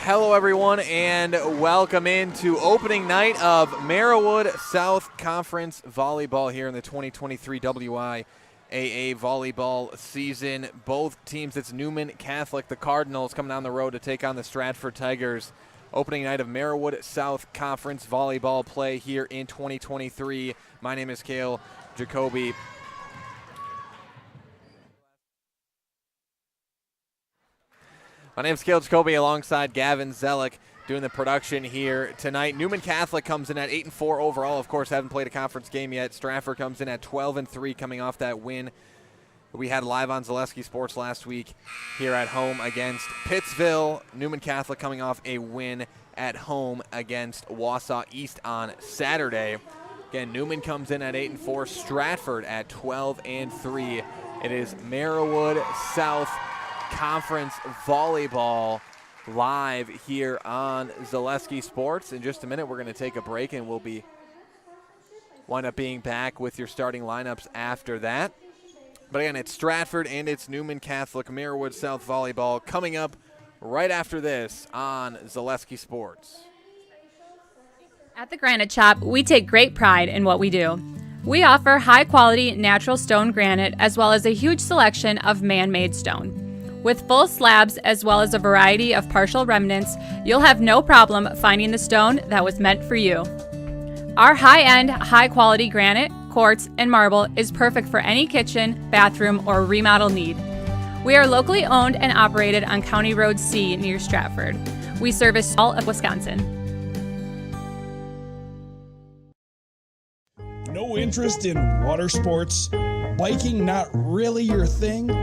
Hello, everyone, and welcome into opening night of Merriwood South Conference Volleyball here in the 2023 WIAA Volleyball season. Both teams, it's Newman Catholic, the Cardinals, coming down the road to take on the Stratford Tigers. Opening night of Merriwood South Conference Volleyball play here in 2023. My name is Cale Jacoby. My name is Cale Jacoby alongside Gavin Zellick doing the production here tonight. Newman Catholic comes in at 8-4 overall. Of course, haven't played a conference game yet. Stratford comes in at 12-3 coming off that win we had live on Zaleski Sports last week here at home against Pittsville. Newman Catholic coming off a win at home against Wausau East on Saturday. Again, Newman comes in at 8-4. Stratford at 12-3. It is Merriwood South Conference Volleyball live here on Zaleski Sports. In just a minute, we're going to take a break, and we'll wind up being back with your starting lineups after that. But again, it's Stratford and it's Newman Catholic Merriwood South Volleyball coming up right after this on Zaleski Sports. At the Granite Shop, we take great pride in what we do. We offer high-quality natural stone granite as well as a huge selection of man-made stone. With full slabs as well as a variety of partial remnants, you'll have no problem finding the stone that was meant for you. Our high-end, high-quality granite, quartz, and marble is perfect for any kitchen, bathroom, or remodel need. We are locally owned and operated on County Road C near Stratford. We service all of Wisconsin. No interest in water sports? Biking not really your thing?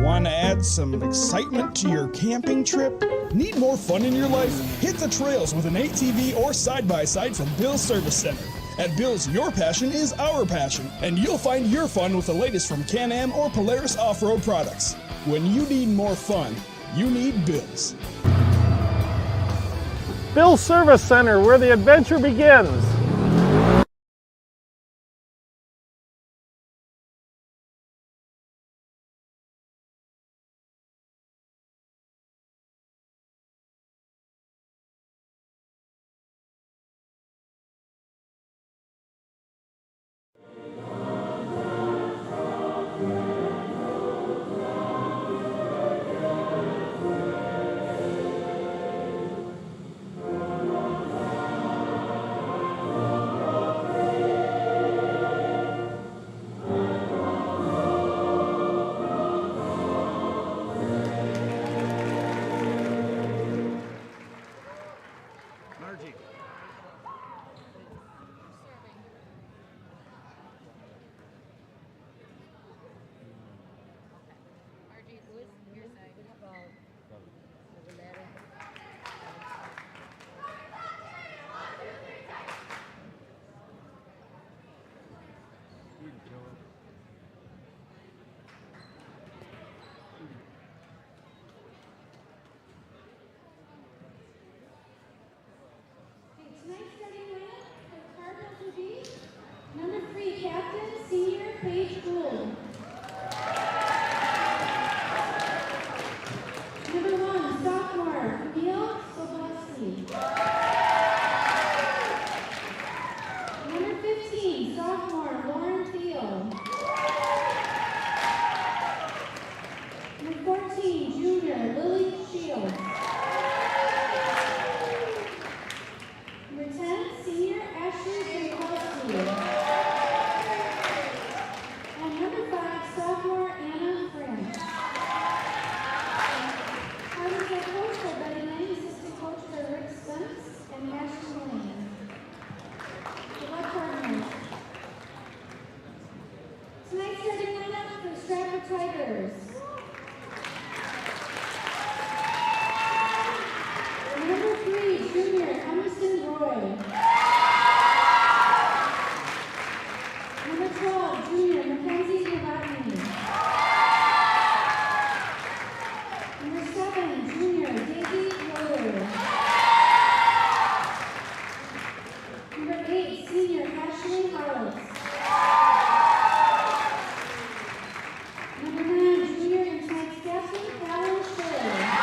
Want to add some excitement to your camping trip? Need more fun in your life? Hit the trails with an ATV or side-by-side from Bill's Service Center. At Bill's, your passion is our passion, and you'll find your fun with the latest from Can-Am or Polaris off-road products. When you need more fun, you need Bill's. Bill's Service Center, where the adventure begins. Number 3, Captain Senior Paige Gould. Number 1, Sophomore Camille Sobolewski. Number 15, Sophomore Lauren Thiel. Number 14, Junior Lily Shields. Number 10, Senior Ashley Jankowski. And number 5, Sophomore Anna French. Harvard's head coach are Betty Lane, assistant coaches are Rick Spence and Ashley Lane. Good luck, partners. Tonight's starting lineup for the Stratford Tigers. Number 3, Junior Emerson Roy. Number 12, Junior Mackenzie Novotny. Number 7, Junior Daisy Yoder. Number 8, Senior Ashley Harless. Number 9, Junior and tonight's captain, Fallon Shea.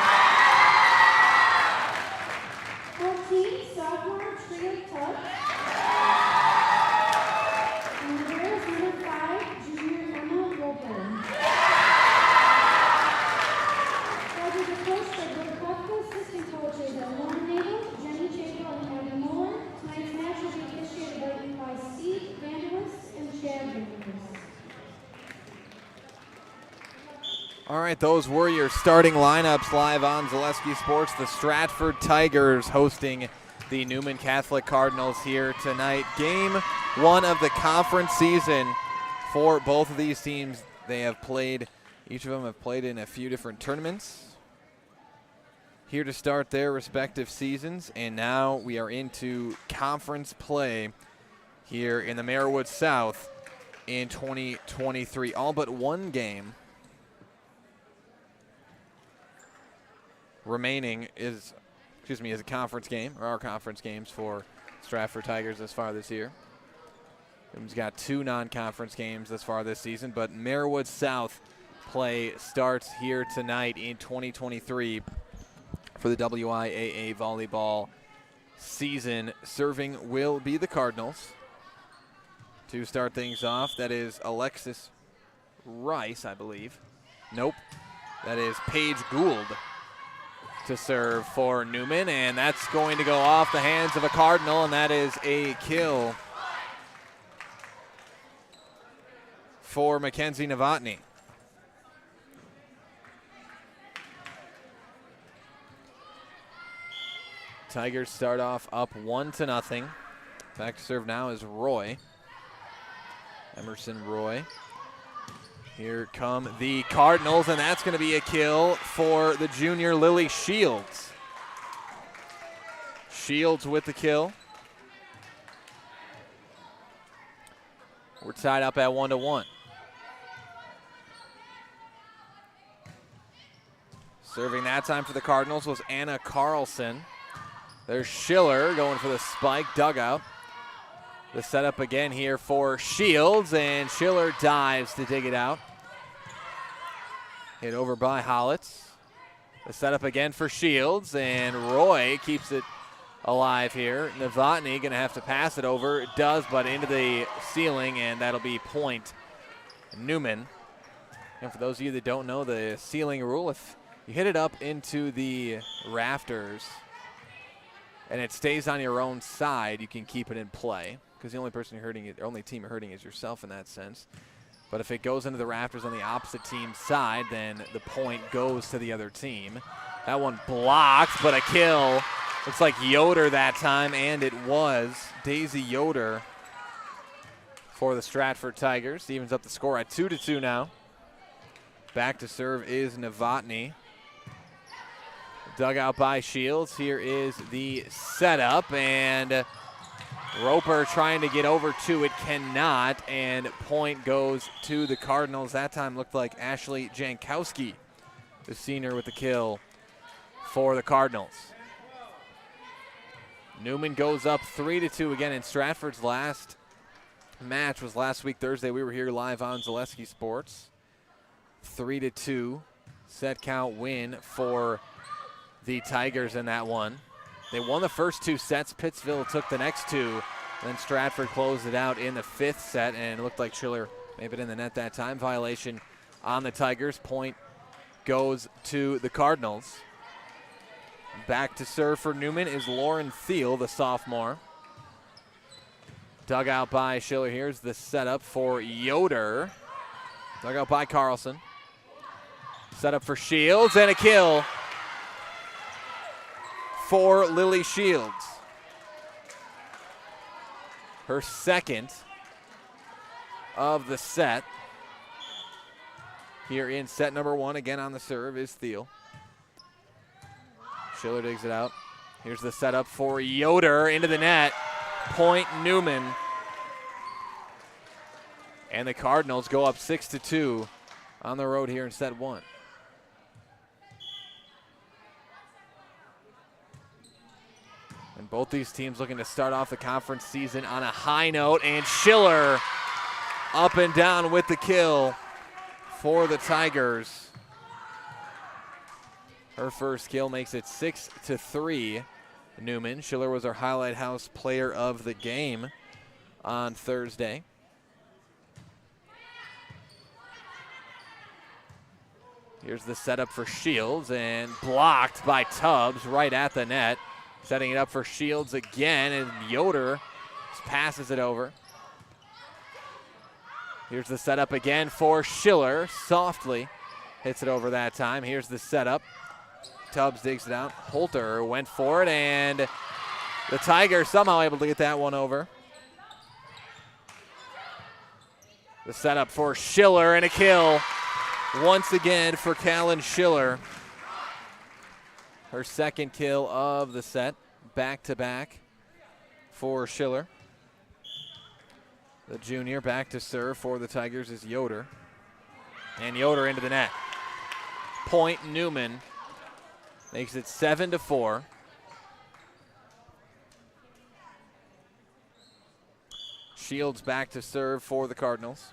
All right, those were your starting lineups live on Zaleski Sports. The Stratford Tigers hosting the Newman Catholic Cardinals here tonight. Game 1 of the conference season for both of these teams. They have played, each of them have played in a few different tournaments here to start their respective seasons. And now we are into conference play here in the Marywood South in 2023. All but one game remaining is a conference game, or our conference games for Stratford Tigers thus far this year. We've got 2 non-conference games thus far this season, but Marywood South play starts here tonight in 2023 for the WIAA volleyball season. Serving will be the Cardinals. To start things off, that is Alexis Rice, I believe. Nope, that is Paige Gould to serve for Newman, and that's going to go off the hands of a Cardinal, and that is a kill for Mackenzie Novotny. Tigers start off up 1-0. Back to serve now is Roy. Emerson Roy. Here come the Cardinals, and that's going to be a kill for the junior Lily Shields. Shields with the kill. We're tied up at 1-1. Serving that time for the Cardinals was Anna Carlson. There's Schiller going for the spike dugout. The setup again here for Shields, and Schiller dives to dig it out. Hit over by Hollitz. The setup again for Shields, and Roy keeps it alive here. Novotny going to have to pass it over. It does, but into the ceiling, and that'll be point Newman. And for those of you that don't know the ceiling rule, if you hit it up into the rafters and it stays on your own side, you can keep it in play, because the only person you're hurting, the only team you're hurting is yourself in that sense. But if it goes into the rafters on the opposite team's side, then the point goes to the other team. That one blocked, but a kill. Looks like Yoder that time, and it was Daisy Yoder for the Stratford Tigers. Evens up the score at 2-2 now. Back to serve is Novotny. Dug out by Shields. Here is the setup, and Roper trying to get over to it, cannot, and point goes to the Cardinals. That time looked like Ashley Jankowski, the senior, with the kill for the Cardinals. Newman goes up 3-2 again, and Stratford's last match was last week Thursday. We were here live on Zaleski Sports. 3-2 set count win for the Tigers in that one. They won the first 2 sets. Pittsville took the next 2. Then Stratford closed it out in the 5th set, and it looked like Schiller may have been in the net that time. Violation on the Tigers. Point goes to the Cardinals. Back to serve for Newman is Lauren Thiel, the sophomore. Dug out by Schiller. Here's the setup for Yoder. Dug out by Carlson. Setup for Shields, and a kill for Lily Shields. Her second of the set. Here in set number 1, again on the serve is Thiel. Schiller digs it out. Here's the setup for Yoder into the net. Point Newman. And the Cardinals go up 6-2 on the road here in set 1. And both these teams looking to start off the conference season on a high note, and Schiller up and down with the kill for the Tigers. Her first kill makes it 6-3. Newman. Schiller was our Highlight House player of the game on Thursday. Here's the setup for Shields, and blocked by Tubbs right at the net. Setting it up for Shields again, and Yoder passes it over. Here's the setup again for Schiller, softly Hits it over that time. Here's the setup. Tubbs digs it out. Holter went for it, and the Tigers somehow able to get that one over. The setup for Schiller, and a kill once again for Callan Schiller. Her second kill of the set, back-to-back for Schiller. The junior back to serve for the Tigers is Yoder. And Yoder into the net. Point Newman makes it 7-4. Shields back to serve for the Cardinals.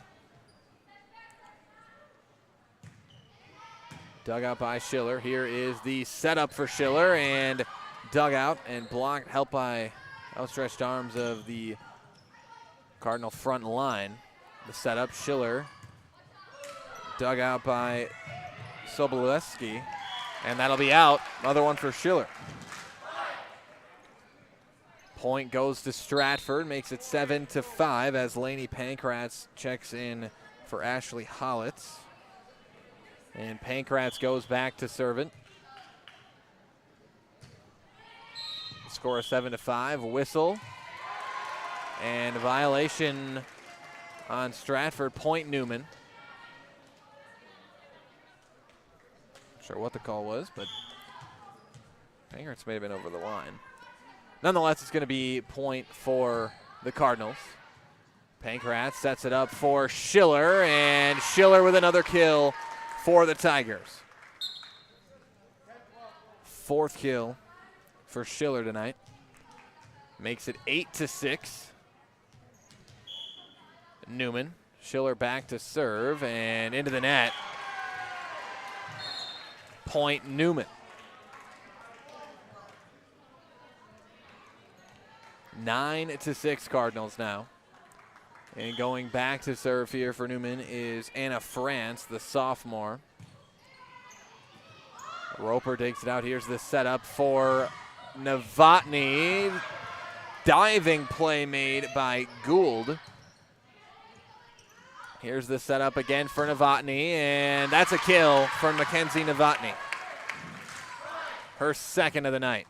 Dug out by Schiller. Here is the setup for Schiller, and dug out and blocked, helped by outstretched arms of the Cardinal front line. The setup, Schiller, dug out by Sobolewski, and that'll be out. Another one for Schiller. Point goes to Stratford, makes it 7-5 as Lainey Pankratz checks in for Ashley Hollitz. And Pankratz goes back to serve it. Score of 7-5, whistle. And violation on Stratford, point Newman. Not sure what the call was, but Pankratz may have been over the line. Nonetheless, it's going to be point for the Cardinals. Pankratz sets it up for Schiller, and Schiller with another kill for the Tigers. Fourth kill for Schiller tonight. Makes it 8-6. Newman. Schiller back to serve and into the net. Point Newman. 9-6 Cardinals now. And going back to serve here for Newman is Anna France, the sophomore. Roper digs it out. Here's the setup for Novotny. Diving play made by Gould. Here's the setup again for Novotny, and that's a kill for Mackenzie Novotny. Her second of the night.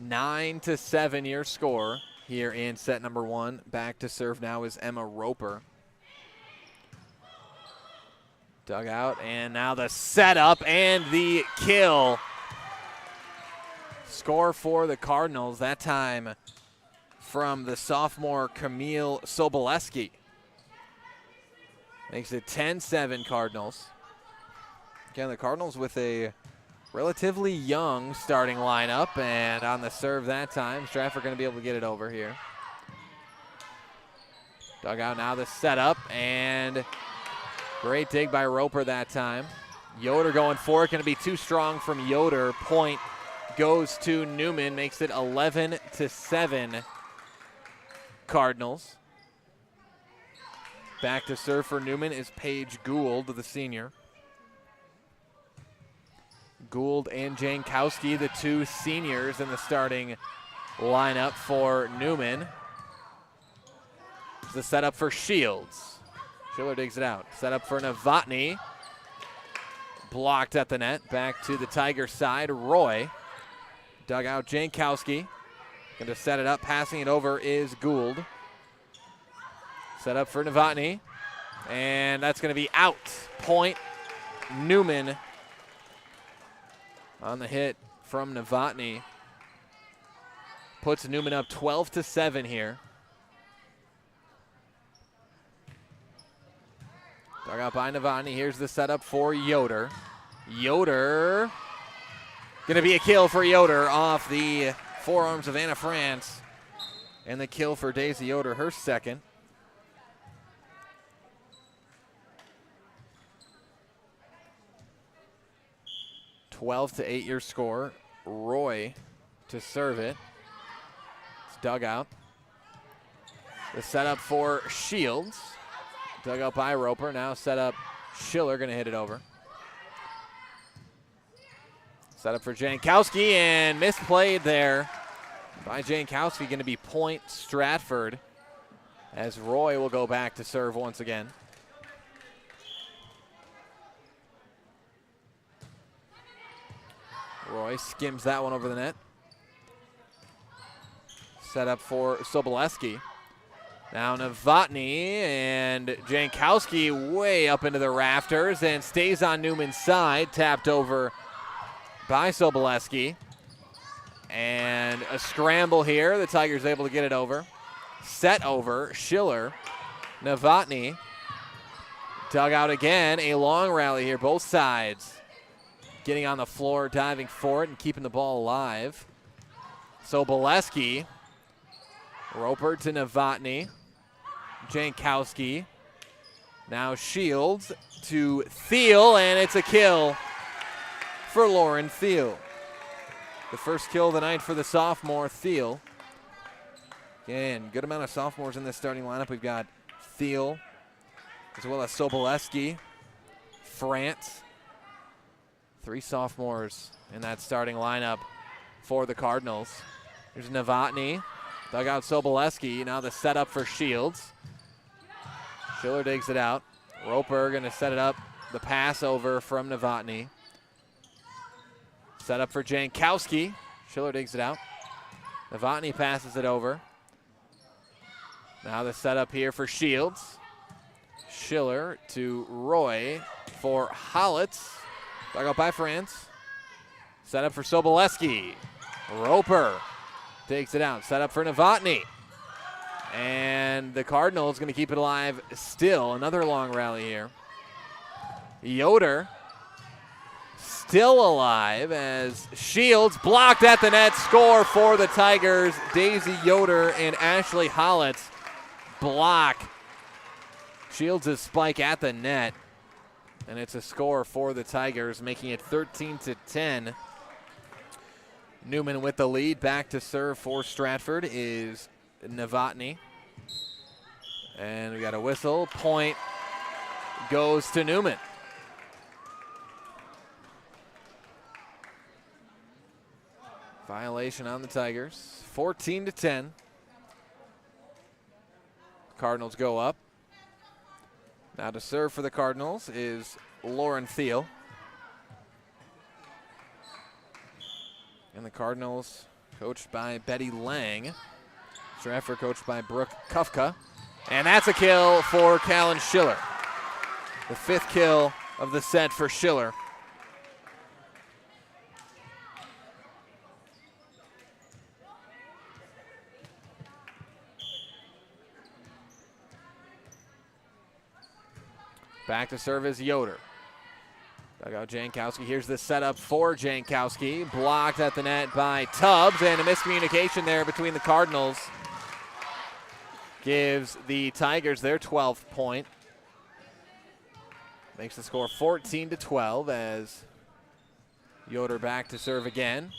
9-7 your score here in set number one. Back to serve now is Emma Roper. Dug out, and now the setup and the kill. Score for the Cardinals, that time from the sophomore Camille Sobolewski. Makes it 10-7 Cardinals. Again, the Cardinals with a relatively young starting lineup, and on the serve that time, Stratford going to be able to get it over here. Dug out now the setup, and great dig by Roper that time. Yoder going for it, going to be too strong from Yoder. Point goes to Newman, makes it 11-7 Cardinals. Back to serve for Newman is Paige Gould, the senior. Gould and Jankowski, the two seniors in the starting lineup for Newman. The setup for Shields. Schiller digs it out. Setup for Novotny. Blocked at the net. Back to the Tiger side. Roy. Dug out Jankowski. Going to set it up. Passing it over is Gould. Set up for Novotny. And that's going to be out. Point Newman on the hit from Novotny. Puts Newman up 12-7 here. Dug out by Novotny. Here's the setup for Yoder. Yoder. Going to be a kill for Yoder off the forearms of Anna France. And the kill for Daisy Yoder, her second. (12-8) your score. Roy to serve it. It's dug out. The setup for Shields. Dug out by Roper. Now set up Schiller, going to hit it over. Set up for Jankowski, and misplayed there by Jankowski. Going to be point Stratford as Roy will go back to serve once again. Roy skims that one over the net. Set up for Sobolewski. Now Novotny, and Jankowski way up into the rafters and stays on Newman's side. Tapped over by Sobolewski. And a scramble here. The Tigers able to get it over. Set over. Schiller. Novotny. Dug out again. A long rally here. Both sides getting on the floor, diving for it, and keeping the ball alive. Sobolewski. Roper to Novotny. Jankowski. Now Shields to Thiel, and it's a kill for Lauren Thiel. The first kill of the night for the sophomore, Thiel. Again, good amount of sophomores in this starting lineup. We've got Thiel, as well as Sobolewski, France. 3 sophomores in that starting lineup for the Cardinals. Here's Novotny. Dug out Sobolewski. Now the setup for Shields. Schiller digs it out. Roper going to set it up. The pass over from Novotny. Set up for Jankowski. Schiller digs it out. Novotny passes it over. Now the setup here for Shields. Schiller to Roy for Hollitz. Dug out by France. Set up for Sobolewski. Roper takes it out. Set up for Novotny. And the Cardinals going to keep it alive still. Another long rally here. Yoder still alive as Shields blocked at the net. Score for the Tigers. Daisy Yoder and Ashley Hollitz block Shields' spike at the net. And it's a score for the Tigers, making it 13-10. Newman with the lead. Back to serve for Stratford is Novotny. And we got a whistle. Point goes to Newman. Violation on the Tigers. 14-10. Cardinals go up. Now to serve for the Cardinals is Lauren Thiel. And the Cardinals coached by Betty Lang. Stratford coached by Brooke Kufka. And that's a kill for Callan Schiller. The 5th kill of the set for Schiller. Back to serve is Yoder. Dug out Jankowski. Here's the setup for Jankowski. Blocked at the net by Tubbs, and a miscommunication there between the Cardinals gives the Tigers their 12th point. Makes the score 14-12 as Yoder back to serve again.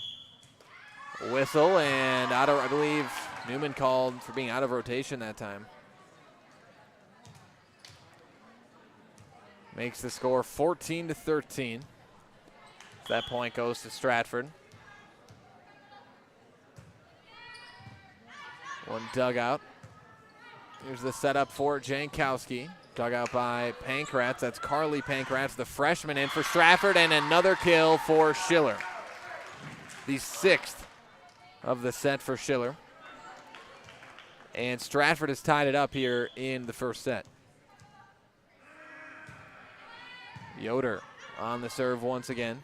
Whistle, and out of, I believe Newman called for being out of rotation that time. Makes the score 14-13. That point goes to Stratford. One dugout. Here's the setup for Jankowski. Dug out by Pankratz. That's Carly Pankratz, the freshman, in for Stratford, and another kill for Schiller. The 6th of the set for Schiller. And Stratford has tied it up here in the first set. Yoder on the serve once again.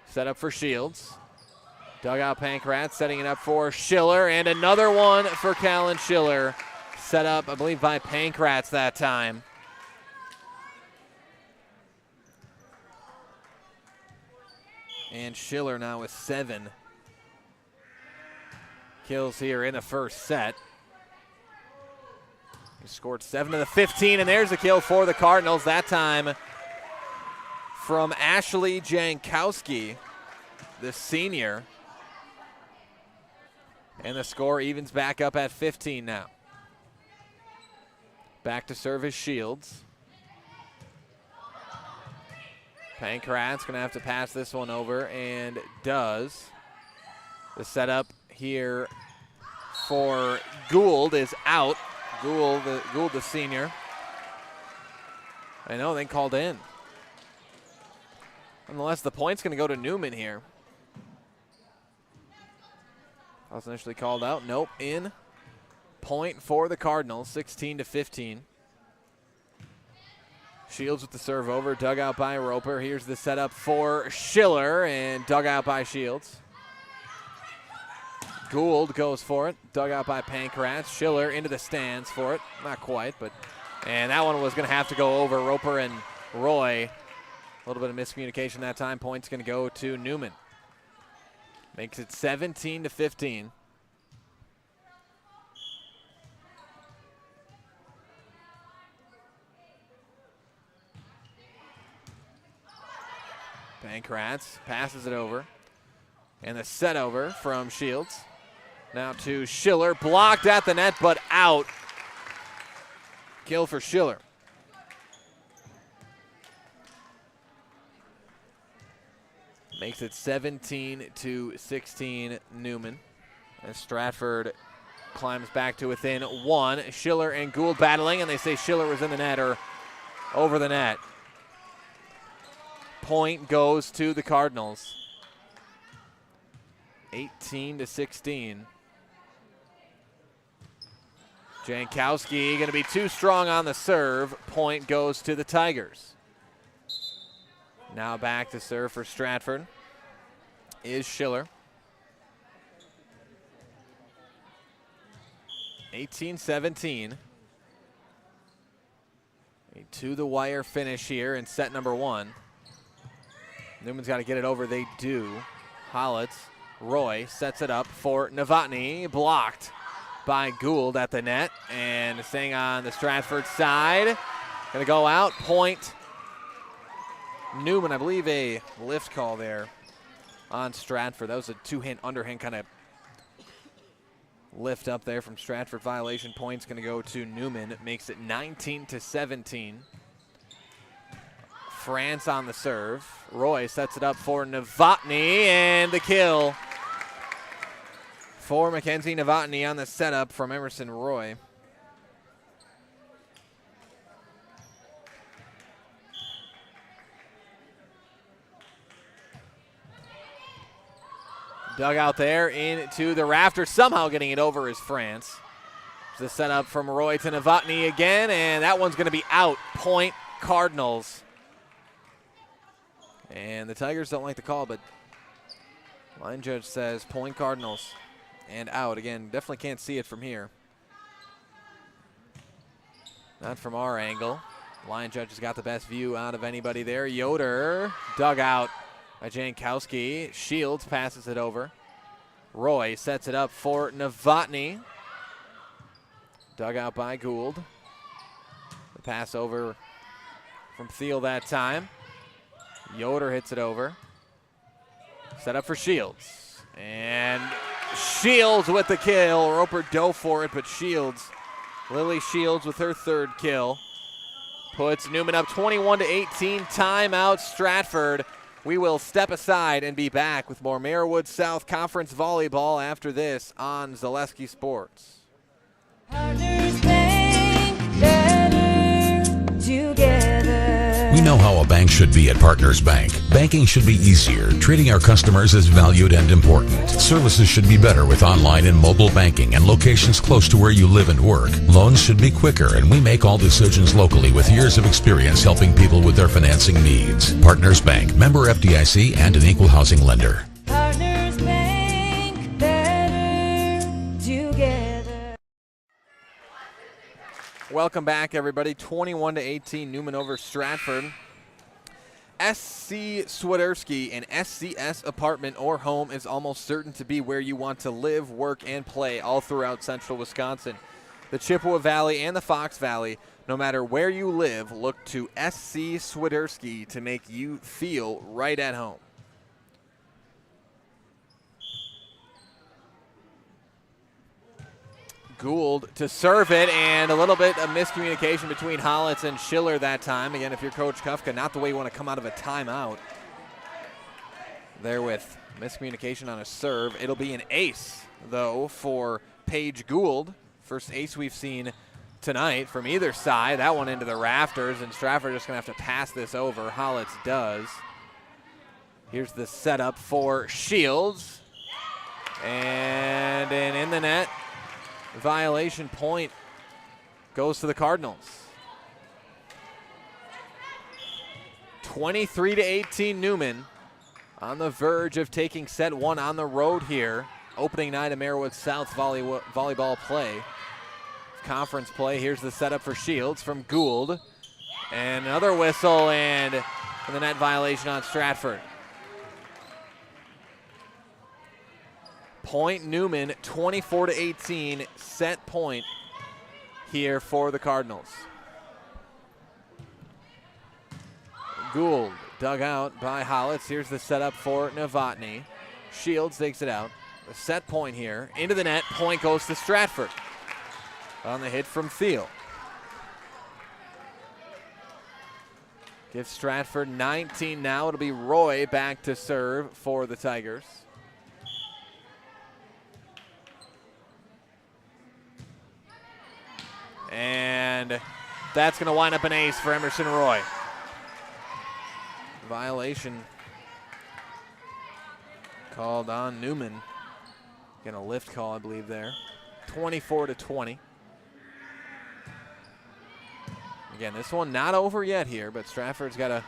Set up for Shields. Dug out Pankratz, setting it up for Schiller, and another one for Callan Schiller. Set up, I believe, by Pankratz that time. And Schiller now with 7 kills here in the first set. He scored 7 of the 15, and there's a kill for the Cardinals, that time from Ashley Jankowski, the senior. And the score evens back up at 15 now. Back to serve is Shields. Pankratz going to have to pass this one over, and does. The setup here for Gould is out. Gould, the senior. I know, they called in. Nonetheless, the point's going to go to Newman here. was initially called out. Nope, in. Point for the Cardinals, 16-15. Shields with the serve over, dug out by Roper. Here's the setup for Schiller, and dug out by Shields. Gould goes for it, dug out by Pankratz. Schiller into the stands for it, not quite, but, and that one was going to have to go over Roper and Roy. A little bit of miscommunication that time. Point's going to go to Newman. Makes it 17-15. Pankratz passes it over. And the set over from Shields. Now to Schiller. Blocked at the net, but out. Kill for Schiller. Makes it 17-16 Newman. As Stratford climbs back to within one. Schiller and Gould battling, and they say Schiller was in the net or over the net. Point goes to the Cardinals. 18-16. Jankowski going to be too strong on the serve. Point goes to the Tigers. Now back to serve for Stratford is Schiller. 18-17. A to-the-wire finish here in set number one. Newman's got to get it over. They do. Holitz, Roy sets it up for Novotny. Blocked by Gould at the net. And staying on the Stratford side. Going to go out. Point. Newman, I believe a lift call there on Stratford. That was a two-hand underhand kind of lift up there from Stratford. Violation. Point's going to go to Newman. It makes it 19-17. France on the serve. Roy sets it up for Novotny, and the kill for Mackenzie Novotny on the setup from Emerson Roy. Dug out there into the rafter. Somehow getting it over is France. The setup from Roy to Novotny again, and that one's going to be out. Point Cardinals. And the Tigers don't like the call, but line judge says point Cardinals and out. Again, definitely can't see it from here. Not from our angle. Line judge has got the best view out of anybody there. Yoder dug out by Jankowski. Shields passes it over. Roy sets it up for Novotny. Dug out by Gould. The pass over from Thiel that time. Yoder hits it over. Set up for Shields. And Shields with the kill. Roper dove for it, but Shields, Lily Shields with her third kill, puts Newman up 21-18. Timeout Stratford. We will step aside and be back with more Marewood South Conference volleyball after this on Zaleski Sports. Partners Bank, better together. We know how a bank should be at Partners Bank. Banking should be easier, treating our customers as valued and important. Services should be better with online and mobile banking and locations close to where you live and work. Loans should be quicker, and we make all decisions locally with years of experience helping people with their financing needs. Partners Bank, member FDIC, and an equal housing lender. Partners Bank, better together. Welcome back, everybody. 21-18, Newman over Stratford. SC Swiderski, an SCS apartment or home is almost certain to be where you want to live, work, and play all throughout central Wisconsin. The Chippewa Valley and the Fox Valley, no matter where you live, look to SC Swiderski to make you feel right at home. Gould to serve it, and a little bit of miscommunication between Holitz and Schiller that time. Again, if you're Coach Kufka, not the way you want to come out of a timeout. There with miscommunication on a serve. It'll be an ace, though, for Paige Gould. First ace we've seen tonight from either side. That one into the rafters, and Stratford just going to have to pass this over. Holitz does. Here's the setup for Shields. And an in the net violation point goes to the Cardinals. 23-18 Newman on the verge of taking set one on the road here. Opening night of Merriwood South volleyball play. Conference play. Here's the setup for Shields from Gould. And another whistle and the net violation on Stratford. Point Newman, 24-18, set point here for the Cardinals. Gould dug out by Hollitz. Here's the setup for Novotny. Shields takes it out. A set point here. Into the net. Point goes to Stratford on the hit from Thiel. Gives Stratford 19 now. It'll be Roy back to serve for the Tigers. And that's going to wind up an ace for Emerson Roy. Violation called on Newman. Getting a lift call, I believe, there. 24-20. Again, this one not over yet here, but Stratford's got to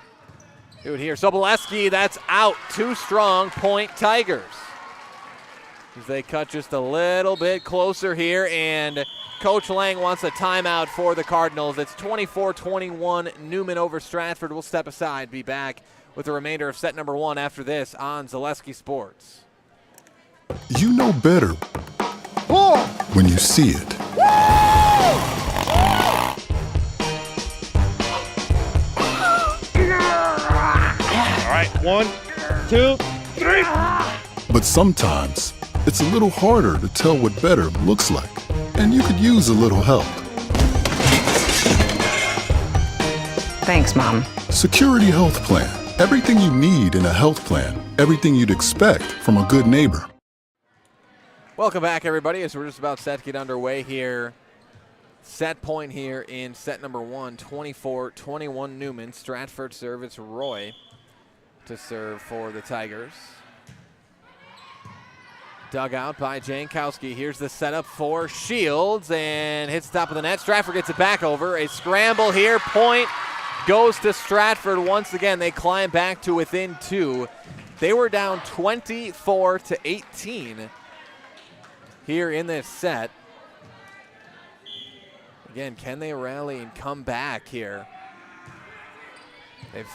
do it here. Sobolewski, that's out. Too strong. Point Tigers. As they cut just a little bit closer here, and Coach Lang wants a timeout for the Cardinals. It's 24-21, Newman over Stratford. We'll step aside, be back with the remainder of set number one after this on Zaleski Sports. You know better when you see it. All right, 1, 2, 3. But sometimes it's a little harder to tell what better looks like, and you could use a little help. Thanks, Mom. Security Health Plan. Everything you need in a health plan. Everything you'd expect from a good neighbor. Welcome back, everybody, as we're just about set to get underway here. Set point here in set number one, 24-21 Newman. Stratford serve. It's Roy to serve for the Tigers. Dug out by Jankowski. Here's the setup for Shields and hits the top of the net. Stratford gets it back over. A scramble here. Point goes to Stratford once again. They climb back to within two. They were down 24-18 here in this set. Again, can they rally and come back here? They've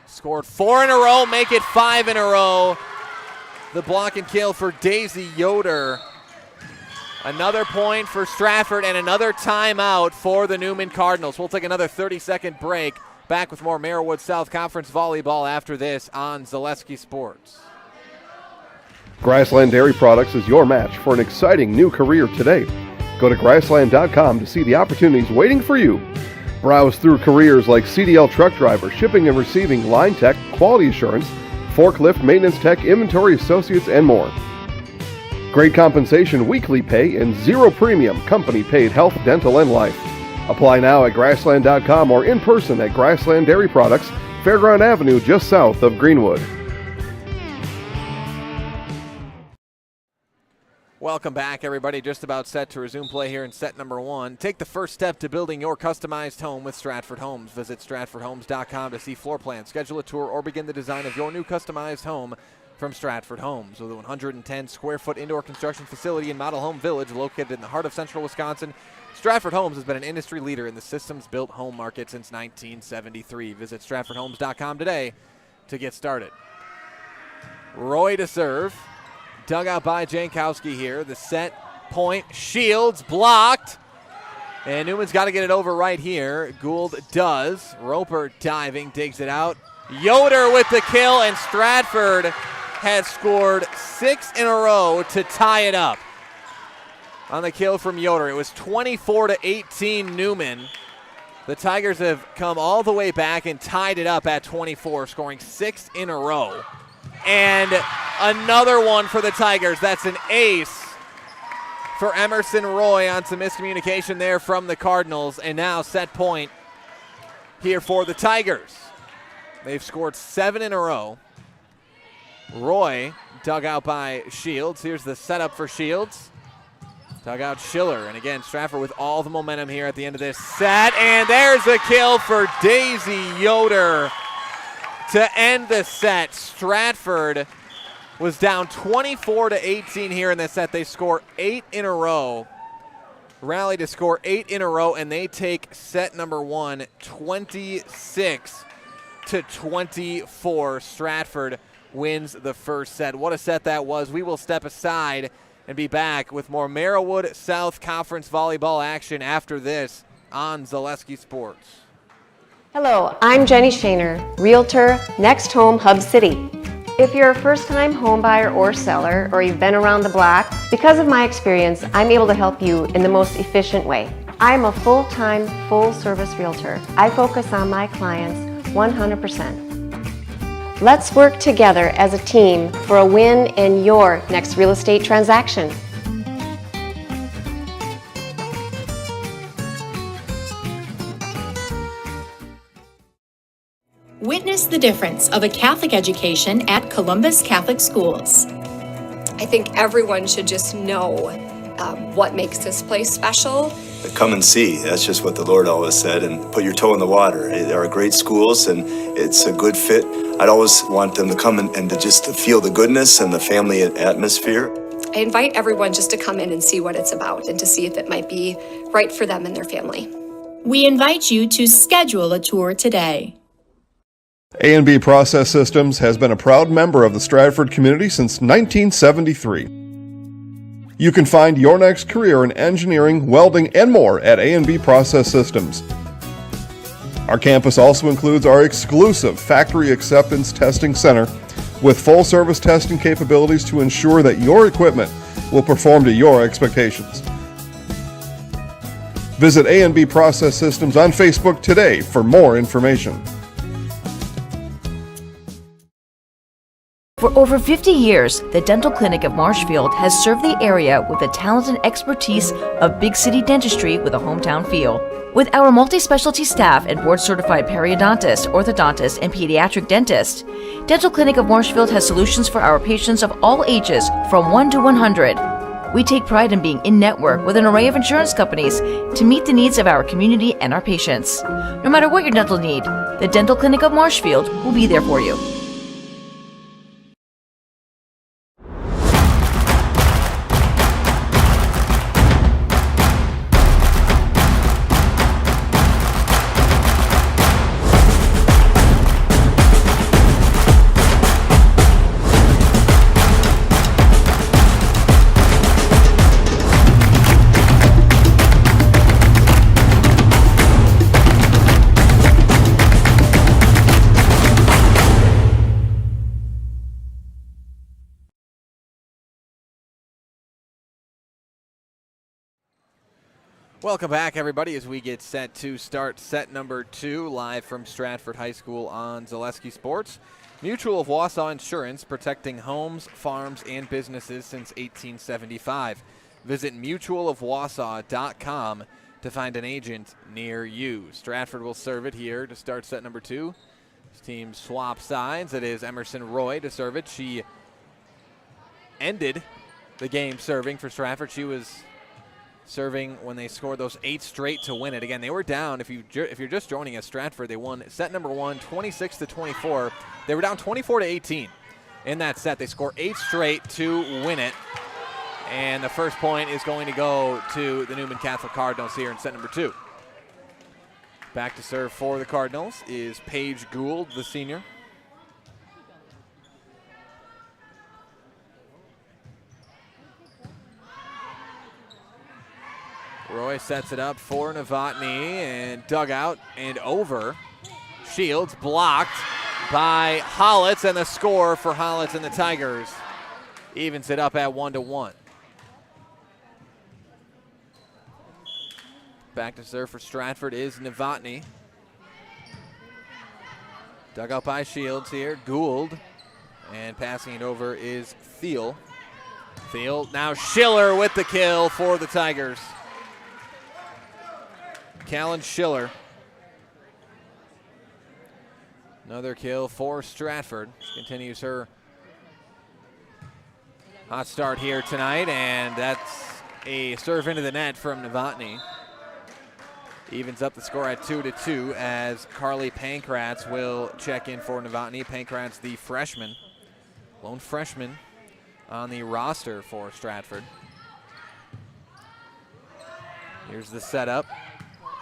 scored 4 in a row, make it 5 in a row. The block and kill for Daisy Yoder. Another point for Stratford and another timeout for the Newman Cardinals. We'll take another 30-second break. Back with more Merriwood South Conference volleyball after this on Zaleski Sports. Grassland Dairy Products is your match for an exciting new career today. Go to grassland.com to see the opportunities waiting for you. Browse through careers like CDL truck driver, shipping and receiving, line tech, quality assurance, forklift, maintenance tech, inventory associates, and more. Great compensation, weekly pay, and zero premium company-paid health, dental, and life. Apply now at grassland.com or in person at Grassland Dairy Products, Fairground Avenue, just south of Greenwood. Welcome back, everybody. Just about set to resume play here in set number one. Take the first step to building your customized home with Stratford Homes. Visit stratfordhomes.com to see floor plans, schedule a tour, or begin the design of your new customized home from Stratford Homes. With a 110-square-foot indoor construction facility in Model Home Village located in the heart of central Wisconsin, Stratford Homes has been an industry leader in the systems-built home market since 1973. Visit stratfordhomes.com today to get started. Roy to serve. Dug out by Jankowski here. The set point. Shields blocked. And Newman's got to get it over right here. Gould does. Roper diving, digs it out. Yoder with the kill, and Stratford has scored 6 in a row to tie it up. On the kill from Yoder, it was 24-18 Newman. The Tigers have come all the way back and tied it up at 24, scoring 6 in a row. And another one for the Tigers. That's an ace for Emerson Roy on some miscommunication there from the Cardinals. And now set point here for the Tigers. They've scored 7 in a row. Roy dug out by Shields. Here's the setup for Shields. Dug out Schiller. And again, Stratford with all the momentum here at the end of this set. And there's a kill for Daisy Yoder to end the set. Stratford was down 24-18 here in this set. They score 8 in a row. Rally to score 8 in a row, and they take set number 1, 26-24. Stratford wins the first set. What a set that was. We will step aside and be back with more Merriwood South Conference volleyball action after this on Zaleski Sports. Hello, I'm Jenny Shaner, Realtor, Next Home Hub City. If you're a first-time home buyer or seller, or you've been around the block, because of my experience, I'm able to help you in the most efficient way. I'm a full-time, full-service realtor. I focus on my clients 100%. Let's work together as a team for a win in your next real estate transaction. Witness the difference of a Catholic education at Columbus Catholic Schools. I think everyone should just know what makes this place special. Come and see. That's just what the Lord always said, and put your toe in the water. They are great schools, and it's a good fit. I'd always want them to come and to just to feel the goodness and the family atmosphere. I invite everyone just to come in and see what it's about and to see if it might be right for them and their family. We invite you to schedule a tour today. A&B Process Systems has been a proud member of the Stratford community since 1973. You can find your next career in engineering, welding, and more at A&B Process Systems. Our campus also includes our exclusive Factory Acceptance Testing Center with full-service testing capabilities to ensure that your equipment will perform to your expectations. Visit A&B Process Systems on Facebook today for more information. For over 50 years, the Dental Clinic of Marshfield has served the area with the talent and expertise of big city dentistry with a hometown feel. With our multi-specialty staff and board-certified periodontist, orthodontist, and pediatric dentist, Dental Clinic of Marshfield has solutions for our patients of all ages from 1 to 100. We take pride in being in-network with an array of insurance companies to meet the needs of our community and our patients. No matter what your dental need, the Dental Clinic of Marshfield will be there for you. Welcome back, everybody, as we get set to start set number 2 live from Stratford High School on Zaleski Sports. Mutual of Wausau Insurance, protecting homes, farms, and businesses since 1875. Visit mutualofwausau.com to find an agent near you. Stratford will serve it here to start set number 2. This team swap sides. It is Emerson Roy to serve it. She ended the game serving for Stratford. She was serving when they scored those 8 straight to win it. Again, they were down. If you're just joining us, Stratford, they won set number 1, 26-24. They were down 24-18 in that set. They score 8 straight to win it. And the first point is going to go to the Newman Catholic Cardinals here in set number 2. Back to serve for the Cardinals is Paige Gould, the senior. Roy sets it up for Novotny and dug out and over. Shields blocked by Hollitz, and the score for Hollitz and the Tigers evens it up at 1-1. Back to serve for Stratford is Novotny. Dug out by Shields here. Gould, and passing it over is Thiel. Thiel, now Schiller with the kill for the Tigers. Callan Schiller. Another kill for Stratford. She continues her Hot start here tonight, and that's a serve into the net from Novotny. Evens up the score at 2-2 as Carly Pankratz will check in for Novotny. Pankratz, the freshman, lone freshman on the roster for Stratford. Here's the setup.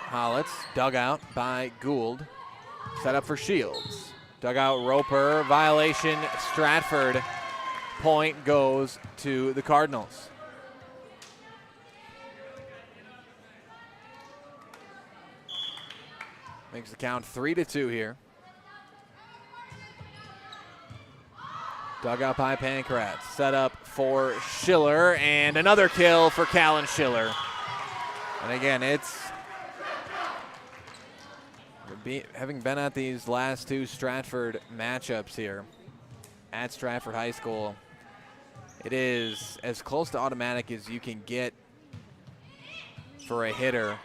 Hollitz, dug out by Gould. Set up for Shields. Dug out Roper, violation, Stratford. Point goes to the Cardinals. Makes the count 3-2 here. Dug out by Pankratz. Set up for Schiller, and another kill for Callan Schiller. And again, it's having been at these last two Stratford matchups here at Stratford High School, it is as close to automatic as you can get for a hitter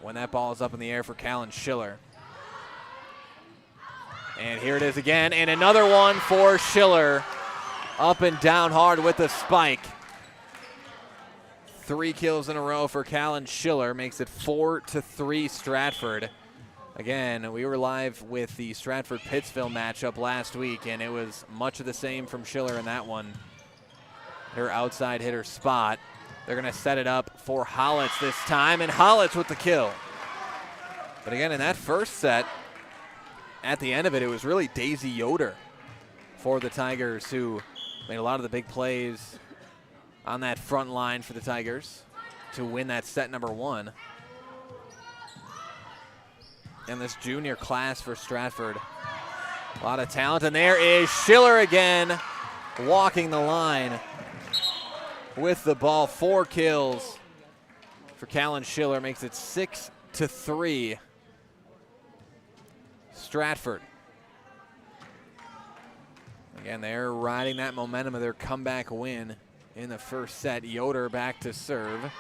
when that ball is up in the air for Callan Schiller. And here it is again, and another one for Schiller. Up and down hard with the spike. 3 kills in a row for Callan Schiller, makes it 4-3 Stratford. Again, we were live with the Stratford-Pittsville matchup last week, and it was much of the same from Schiller in that one. Her outside hitter spot. They're going to set it up for Hollitz this time, and Hollitz with the kill. But again, in that first set, at the end of it, it was really Daisy Yoder for the Tigers who made a lot of the big plays on that front line for the Tigers to win that set number 1. And this junior class for Stratford, a lot of talent. And there is Schiller again, walking the line with the ball. 4 kills for Callan Schiller, makes it 6-3 Stratford. Again, they're riding that momentum of their comeback win in the first set. Yoder back to serve.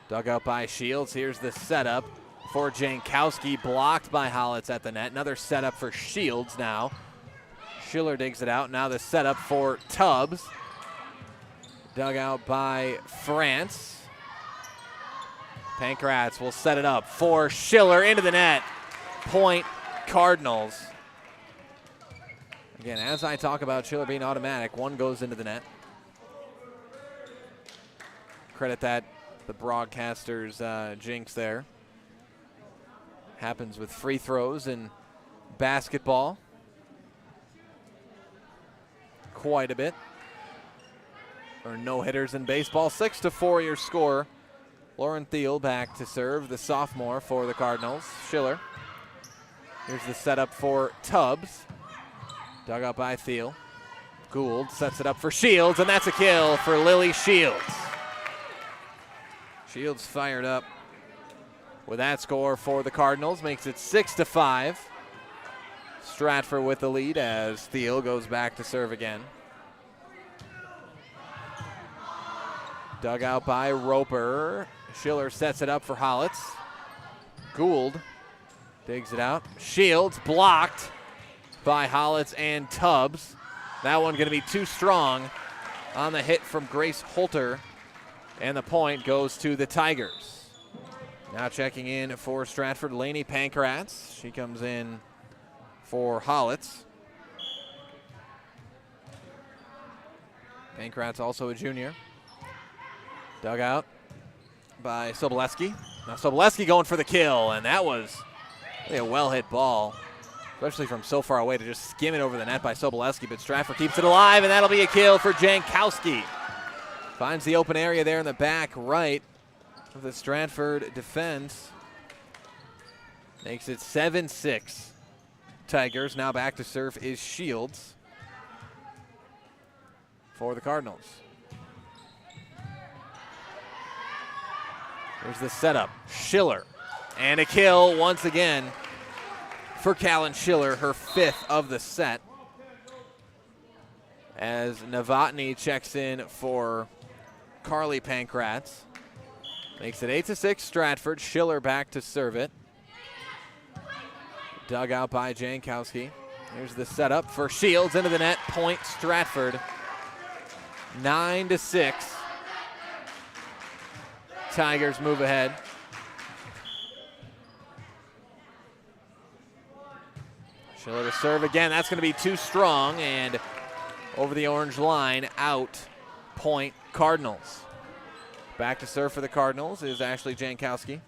Dug out by Shields. Here's the setup for Jankowski, blocked by Hollitz at the net. Another setup for Shields now. Schiller digs it out. Now the setup for Tubbs. Dug out by France. Pankratz will set it up for Schiller into the net. Point Cardinals. Again, as I talk about Schiller being automatic, 1 goes into the net. Credit that the broadcaster's jinx there. Happens with free throws in basketball quite a bit. Or no hitters in baseball. 6-4 your score. Lauren Thiel back to serve, the sophomore for the Cardinals. Schiller. Here's the setup for Tubbs. Dug up by Thiel. Gould sets it up for Shields, and that's a kill for Lily Shields. Shields fired up with that score for the Cardinals, makes it 6-5. Stratford with the lead as Thiel goes back to serve again. Dug out by Roper. Schiller sets it up for Hollitz. Gould digs it out. Shields blocked by Hollitz and Tubbs. That one going to be too strong on the hit from Grace Holter, and the point goes to the Tigers. Now checking in for Stratford, Lainey Pankratz. She comes in for Hollitz. Pankratz also a junior. Dug out by Soboleski. Now Soboleski going for the kill, and that was really a well-hit ball, especially from so far away, to just skim it over the net by Soboleski, but Stratford keeps it alive, and that'll be a kill for Jankowski. Finds the open area there in the back right of the Stratford defense. Makes it 7-6. Tigers. Now back to serve is Shields for the Cardinals. Here's the setup. Schiller. And a kill once again for Callan Schiller, her 5th of the set. As Novotny checks in for Carly Pankratz. Makes it 8-6 Stratford. Schiller back to serve it. Dug out by Jankowski. Here's the setup for Shields into the net. Point Stratford. 9-6. Tigers move ahead. Schiller to serve again. That's going to be too strong, and over the orange line, out. Point Cardinals. Back to serve for the Cardinals is Ashley Jankowski.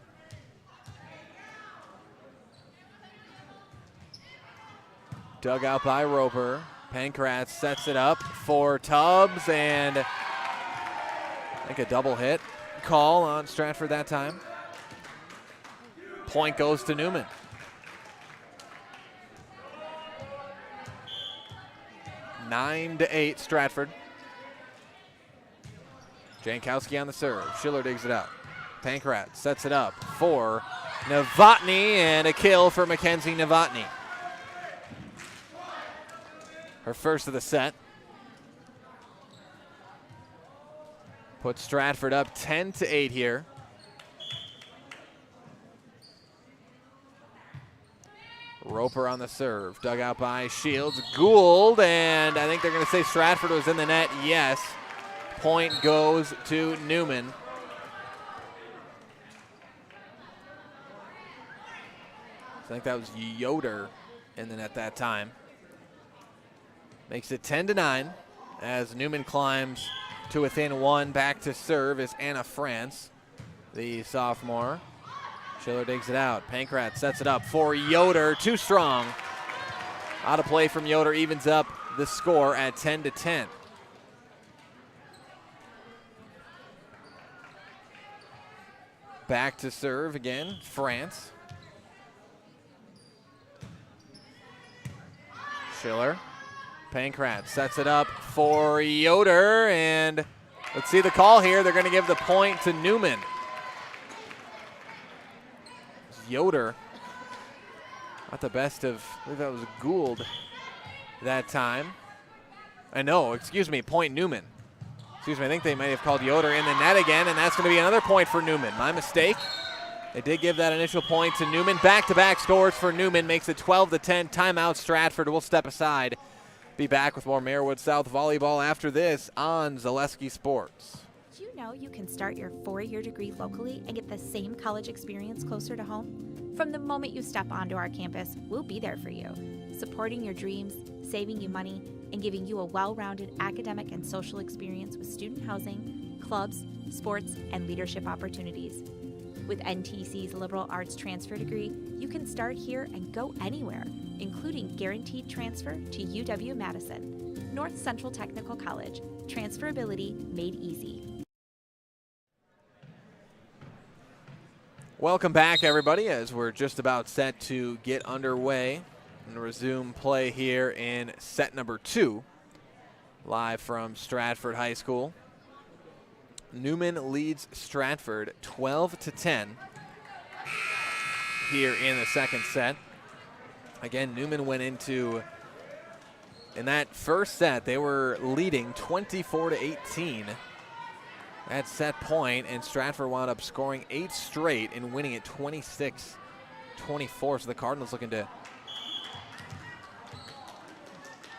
Dug out by Roper. Pankratz sets it up for Tubbs, and I think a double hit call on Stratford that time. Point goes to Newman. 9-8 Stratford. Jankowski on the serve. Schiller digs it out. Pankratz sets it up for Novotny, and a kill for Mackenzie Novotny. Her first of the set. Puts Stratford up 10-8 here. Roper on the serve. Dug out by Shields. Gould, and I think they're going to say Stratford was in the net. Yes. Point goes to Newman. I think that was Yoder in the net that time. Makes it 10-9 as Newman climbs to within one. Back to serve is Anna France, the sophomore. Schiller digs it out. Pankratz sets it up for Yoder. Too strong. Out of play from Yoder evens up the score at 10-10. Back to serve again, France. Schiller. Pankratz sets it up for Yoder, and let's see the call here. They're going to give the point to Newman. Yoder, not the best of, I believe that was Gould that time. Point Newman. Excuse me, I think they may have called Yoder in the net again, and that's going to be another point for Newman. My mistake. They did give that initial point to Newman. Back-to-back scores for Newman, makes it 12-10. Timeout Stratford. We'll step aside. Be back with more Marewood South volleyball after this on Zaleski Sports. Did you know you can start your 4-year degree locally and get the same college experience closer to home? From the moment you step onto our campus, we'll be there for you, supporting your dreams, saving you money, and giving you a well-rounded academic and social experience with student housing, clubs, sports, and leadership opportunities. With NTC's liberal arts transfer degree, you can start here and go anywhere, including guaranteed transfer to UW-Madison, North Central Technical College. Transferability made easy. Welcome back, everybody, as we're just about set to get underway and resume play here in set number 2, live from Stratford High School. Newman leads Stratford 12-10 here in the second set. Again, Newman went into, in that first set, they were leading 24-18 at set point, and Stratford wound up scoring 8 straight and winning it 26-24. So the Cardinals looking to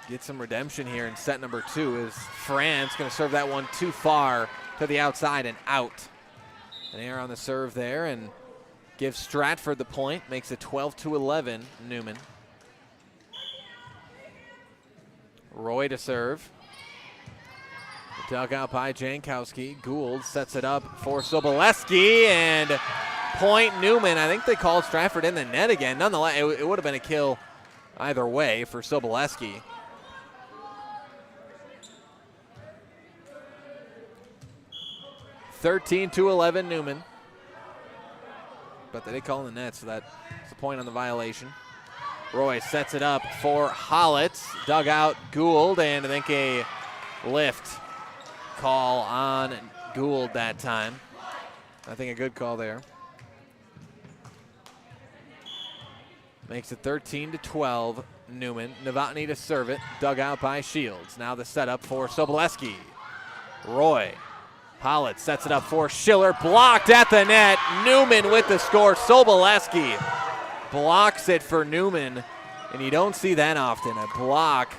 get some redemption here in set number 2 as France going to serve that one too far to the outside and out. An error on the serve there and gives Stratford the point, makes it 12-11 Newman. Roy to serve. Dug out by Jankowski. Gould sets it up for Soboleski, and point Newman. I think they called Stratford in the net again. Nonetheless, it would have been a kill either way for Soboleski. (13-11) Newman. But they did call in the net, so that's the point on the violation. Roy sets it up for Hollitz. Dug out Gould, and I think a lift call on Gould that time. I think a good call there. Makes it 13-12 Newman. Novotny to serve it. Dug out by Shields. Now the setup for Soboleski. Roy. Hollitz sets it up for Schiller. Blocked at the net. Newman with the score. Soboleski blocks it for Newman, and you don't see that often. A block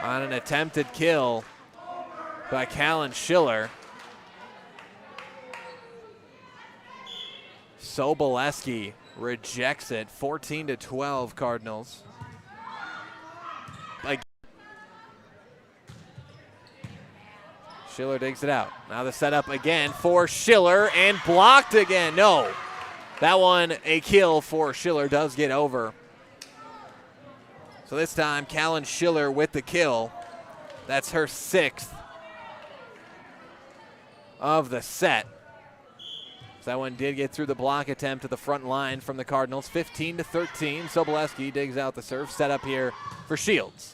on an attempted kill by Callan Schiller. Soboleski rejects it. 14-12 Cardinals. Schiller digs it out. Now the setup again for Schiller and blocked again. No, that one a kill for Schiller, does get over. So this time Callan Schiller with the kill. That's her 6th of the set. So that one did get through the block attempt to the front line from the Cardinals. 15-13. Soboleski digs out the serve. Set up here for Shields.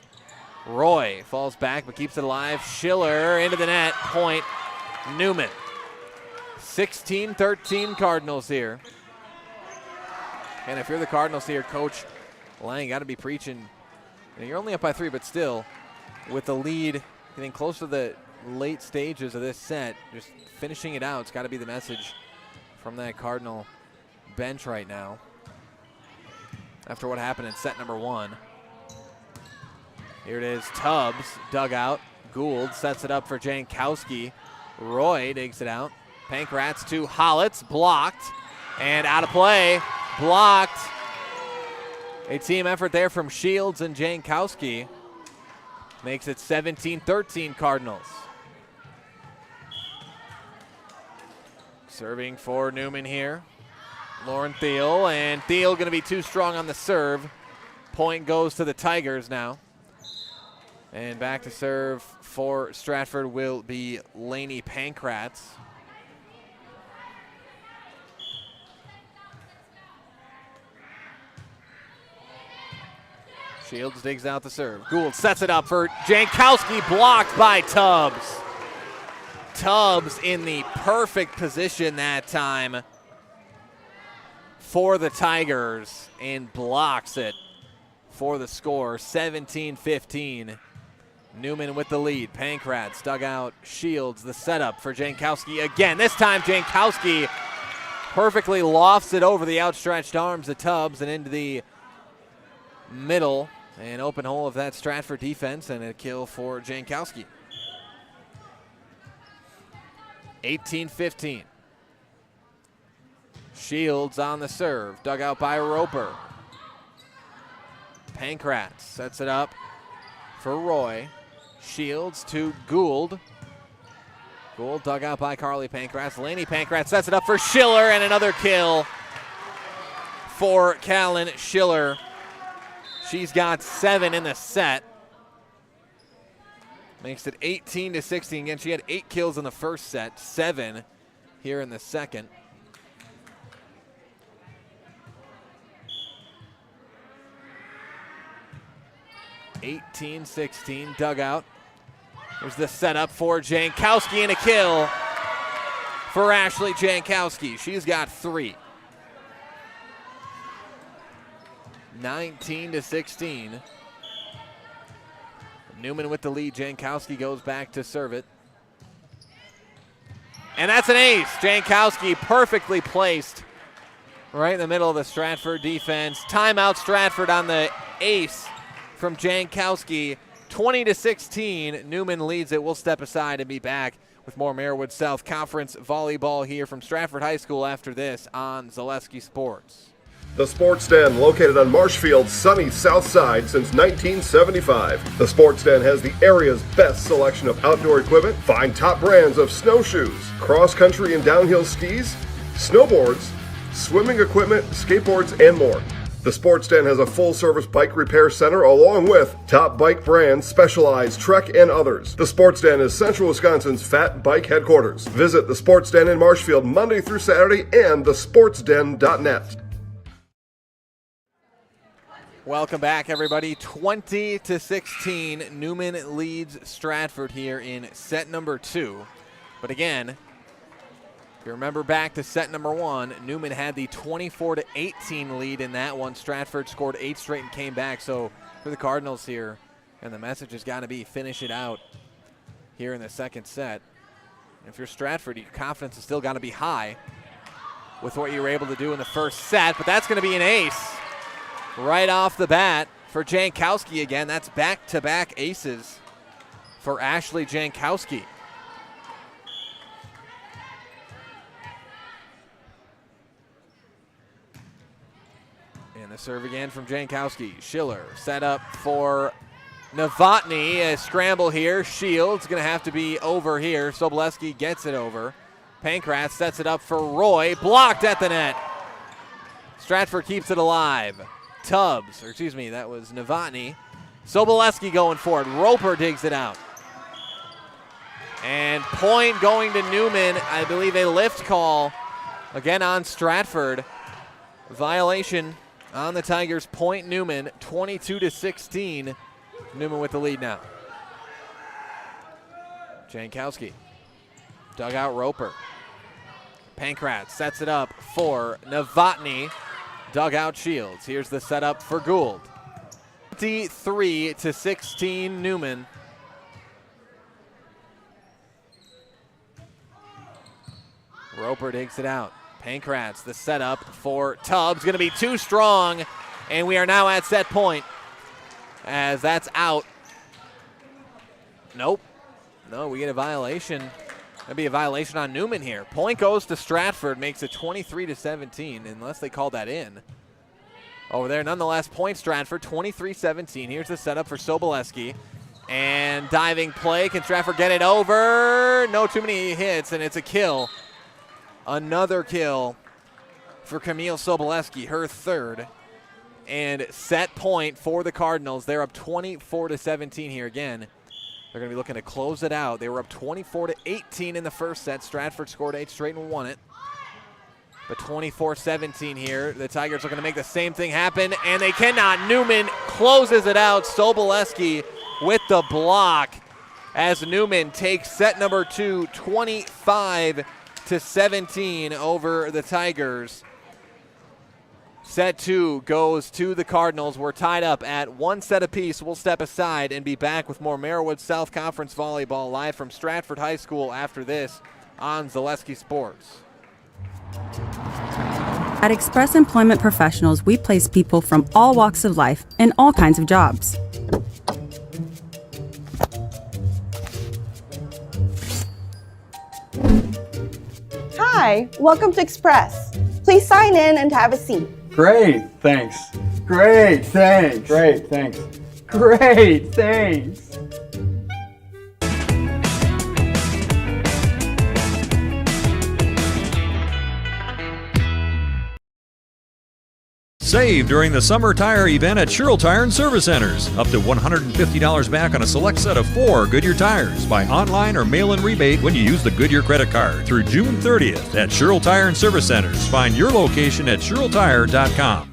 Roy falls back but keeps it alive. Schiller into the net. Point Newman. 16-13 Cardinals here. And if you're the Cardinals here, Coach Lang got to be preaching. You're only up by 3, but still with the lead getting close to the late stages of this set, just finishing it out. It's got to be the message from that Cardinal bench right now after what happened in set number 1. Here it is, Tubbs, dug out. Gould sets it up for Jankowski. Roy digs it out. Pankratz to Hollitz, blocked, and out of play, blocked. A team effort there from Shields and Jankowski. Makes it 17-13 Cardinals. Serving for Newman here. Lauren Thiel, and Thiel going to be too strong on the serve. Point goes to the Tigers now. And back to serve for Stratford will be Lainey Pankratz. Shields digs out the serve. Gould sets it up for Jankowski, blocked by Tubbs. Tubbs in the perfect position that time for the Tigers and blocks it for the score. 17-15. Newman with the lead. Pankratz dug out Shields. The setup for Jankowski again. This time Jankowski perfectly lofts it over the outstretched arms of Tubbs and into the middle. An open hole of that Stratford defense and a kill for Jankowski. 18-15. Shields on the serve. Dug out by Roper. Pankratz sets it up for Roy. Shields to Gould. Gould dug out by Carly Pankratz. Lainey Pankratz sets it up for Schiller, and another kill for Callan Schiller. She's got 7 in the set. Makes it 18-16. Again, she had 8 kills in the first set, 7 here in the second. (18-16) dugout. There's the setup for Jankowski and a kill for Ashley Jankowski. She's got 3. 19-16. Newman with the lead. Jankowski goes back to serve it. And that's an ace. Jankowski perfectly placed right in the middle of the Stratford defense. Timeout Stratford on the ace from Jankowski. 20-16. Newman leads it. We'll step aside and be back with more Marywood South Conference volleyball here from Stratford High School after this on Zaleski Sports. The Sports Den, located on Marshfield's sunny south side since 1975. The Sports Den has the area's best selection of outdoor equipment. Find top brands of snowshoes, cross-country and downhill skis, snowboards, swimming equipment, skateboards, and more. The Sports Den has a full-service bike repair center along with top bike brands, Specialized, Trek, and others. The Sports Den is Central Wisconsin's Fat Bike headquarters. Visit the Sports Den in Marshfield Monday through Saturday and thesportsden.net. Welcome back, everybody. 20-16. Newman leads Stratford here in set number 2. But again, if you remember back to set number 1, Newman had the 24-18 lead in that one. Stratford scored 8 straight and came back. So for the Cardinals here, and the message has got to be finish it out here in the second set. If you're Stratford, your confidence has still got to be high with what you were able to do in the first set. But that's going to be an ace right off the bat for Jankowski again. That's back-to-back aces for Ashley Jankowski. And a serve again from Jankowski. Schiller set up for Novotny. A scramble here. Shields going to have to be over here. Sobolewski gets it over. Pankratz sets it up for Roy. Blocked at the net. Stratford keeps it alive. Tubbs, or excuse me, that was Novotny. Sobolewski going for it. Roper digs it out. And point going to Newman. I believe a lift call again on Stratford. Violation on the Tigers. Point Newman, 22-16. Newman with the lead now. Jankowski. Dugout Roper. Pankratz sets it up for Novotny. Dugout Shields. Here's the setup for Gould. 23-16 Newman. Roper digs it out. Pankratz, the setup for Tubbs. Going to be too strong, and we are now at set point as that's out. Nope. No, we get a violation. That'd be a violation on Newman here. Point goes to Stratford, makes it 23-17, unless they called that in. Over there, nonetheless, point Stratford, 23-17. Here's the setup for Sobolewski. And diving play. Can Stratford get it over? No too many hits, and it's a kill. Another kill for Camille Sobolewski, her third. And set point for the Cardinals. They're up 24-17 here again. They're going to be looking to close it out. They were up 24-18 in the first set. Stratford scored 8 straight and won it. But 24-17 here. The Tigers are going to make the same thing happen, and they cannot. Newman closes it out. Sobolewski with the block as Newman takes set number 2, 25-17 over the Tigers. Set 2 goes to the Cardinals. We're tied up at 1 set apiece. We'll step aside and be back with more Merriwood South Conference volleyball live from Stratford High School after this on Zaleski Sports. At Express Employment Professionals, we place people from all walks of life in all kinds of jobs. Hi, welcome to Express. Please sign in and have a seat. Great, thanks. Great, thanks. Great, thanks. Great, thanks. Save during the summer tire event at Sherrill Tire and Service Centers. Up to $150 back on a select set of 4 Goodyear tires. Buy online or mail-in rebate when you use the Goodyear credit card through June 30th at Sherrill Tire and Service Centers. Find your location at SherrillTire.com.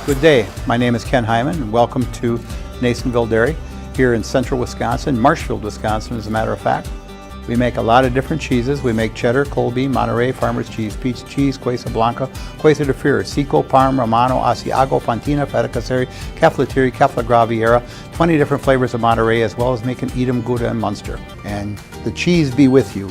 Good day. My name is Ken Hyman, and welcome to Nasonville Dairy here in central Wisconsin, Marshfield, Wisconsin, as a matter of fact. We make a lot of different cheeses. We make cheddar, Colby, Monterey, Farmer's Cheese, Peach Cheese, Quesa Blanca, Quesa de Fear, Seco, Parm, Romano, Asiago, Fontina, Feta Caseri, Caflateri, Cafla Graviera, 20 different flavors of Monterey, as well as making Edam, Gouda, and Munster. And the cheese be with you.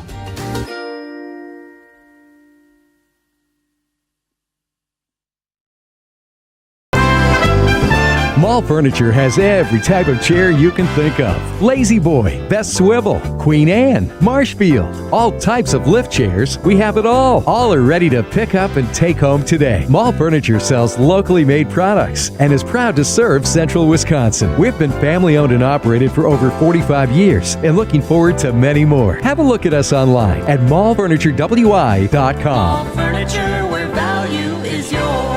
Mall Furniture has every type of chair you can think of. Lazy Boy, Best Swivel, Queen Anne, Marshfield, all types of lift chairs. We have it all. All are ready to pick up and take home today. Mall Furniture sells locally made products and is proud to serve central Wisconsin. We've been family owned and operated for over 45 years and looking forward to many more. Have a look at us online at mallfurniturewi.com. Mall Furniture, where value is yours.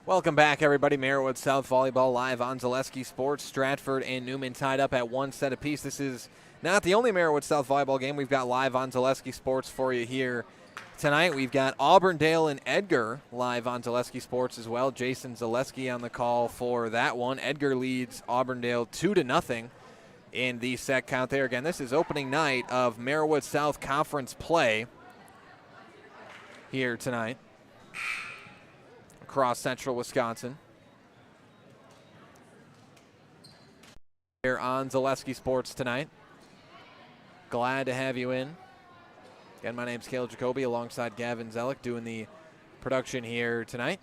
Welcome back, everybody. Merriwood South Volleyball live on Zaleski Sports. Stratford and Newman tied up at 1 set apiece. This is not the only Merriwood South Volleyball game we've got live on Zaleski Sports for you here tonight. We've got Auburndale and Edgar live on Zaleski Sports as well. Jason Zaleski on the call for that one. Edgar leads Auburndale 2-0 in the set count there. Again, this is opening night of Merriwood South Conference play here tonight across central Wisconsin. Here on Zaleski Sports tonight. Glad to have you in. Again, my name's Caleb Jacoby alongside Gavin Zellick doing the production here tonight.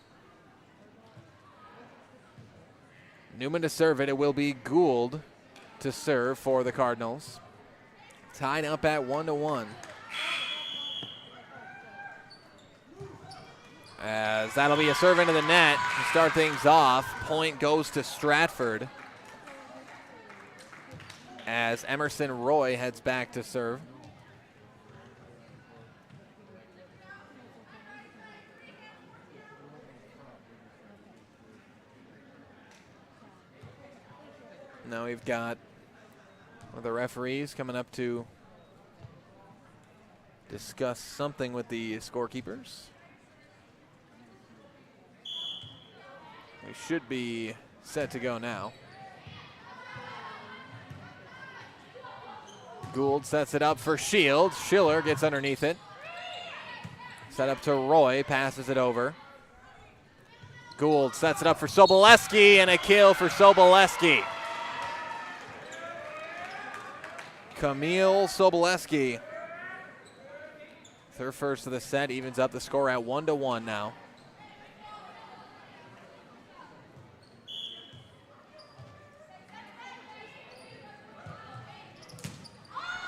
Newman to serve it. It will be Gould. to serve for the Cardinals. Tied up at 1-1. As that'll be a serve into the net to start things off. Point goes to Stratford as Emerson Roy heads back to serve. Now we've got one of the referees coming up to discuss something with the scorekeepers. We should be set to go now. Gould sets it up for Shields. Schiller gets underneath it. Set up to Roy, passes it over. Gould sets it up for Sobolewski, and a kill for Sobolewski. Camille Sobolewski. Her first of the set, evens up the score at 1-1 now.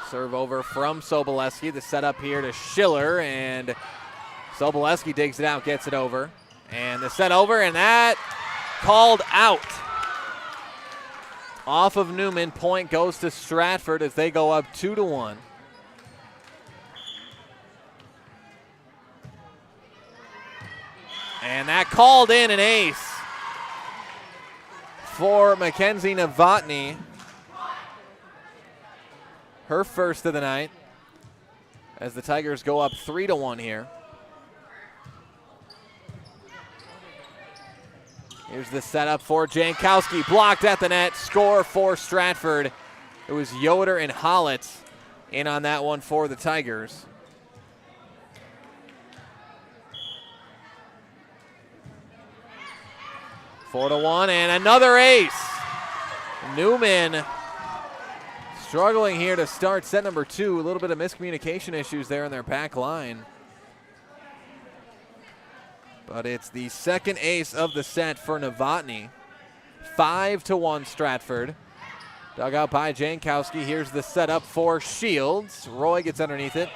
Serve over from Sobolewski. The setup here to Schiller, and Sobolewski digs it out, gets it over. And the set over, and that called out. Off of Newman, point goes to Stratford as they go up 2-1. And that called in an ace for Mackenzie Novotny. Her first of the night as the Tigers go up 3-1 here. Here's the setup for Jankowski, blocked at the net, score for Stratford. It was Yoder and Hollitz in on that one for the Tigers. Four to 1, and another ace. Newman struggling here to start set number 2. A little bit of miscommunication issues there in their back line. But it's the second ace of the set for Novotny. 5-1 Stratford. Dug out by Jankowski. Here's the setup for Shields. Roy gets underneath it.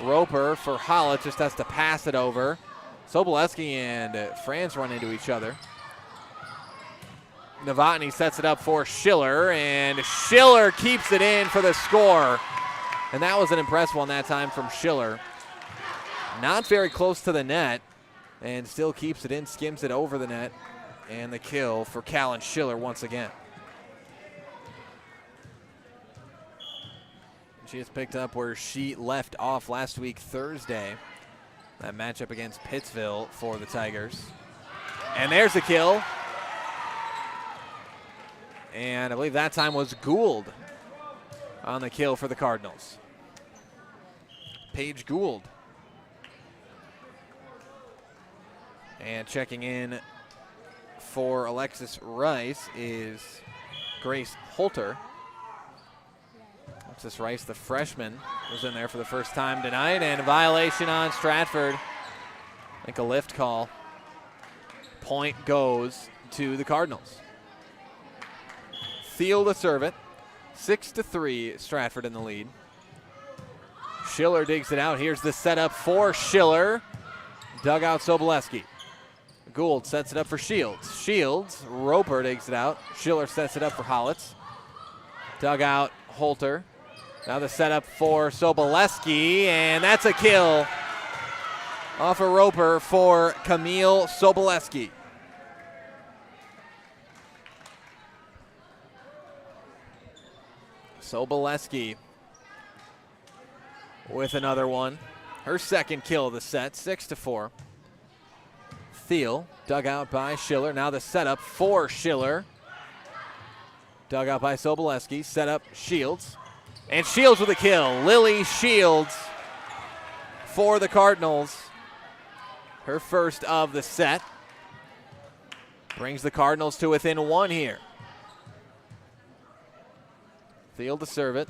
Roper for Hollitz just has to pass it over. Sobolewski and Franz run into each other. Novotny sets it up for Schiller, and Schiller keeps it in for the score. And that was an impressive one that time from Schiller. Not very close to the net, and still keeps it in, skims it over the net, and the kill for Callan Schiller once again. She has picked up where she left off last week Thursday. That matchup against Pittsville for the Tigers. And there's a kill. And I believe that time was Gould on the kill for the Cardinals. Paige Gould. And checking in for Alexis Rice is Grace Holter. Alexis Rice, the freshman, was in there for the first time tonight, and a violation on Stratford. I think a lift call. Point goes to the Cardinals. Thiel to serve it. 6-3, Stratford in the lead. Schiller digs it out. Here's the setup for Schiller. Dug out Sobolewski. Gould sets it up for Shields. Shields, Roper digs it out. Schiller sets it up for Hollitz. Dug out Holter. Now the setup for Sobolewski, and that's a kill off of Roper for Camille Sobolewski. Sobolewski with another one. Her second kill of the set, 6-4. Thiel, dug out by Schiller. Now the setup for Schiller. Dug out by Sobolewski. Set up Shields. And Shields with a kill. Lily Shields for the Cardinals. Her first of the set. Brings the Cardinals to within 1 here. Thiel to serve it.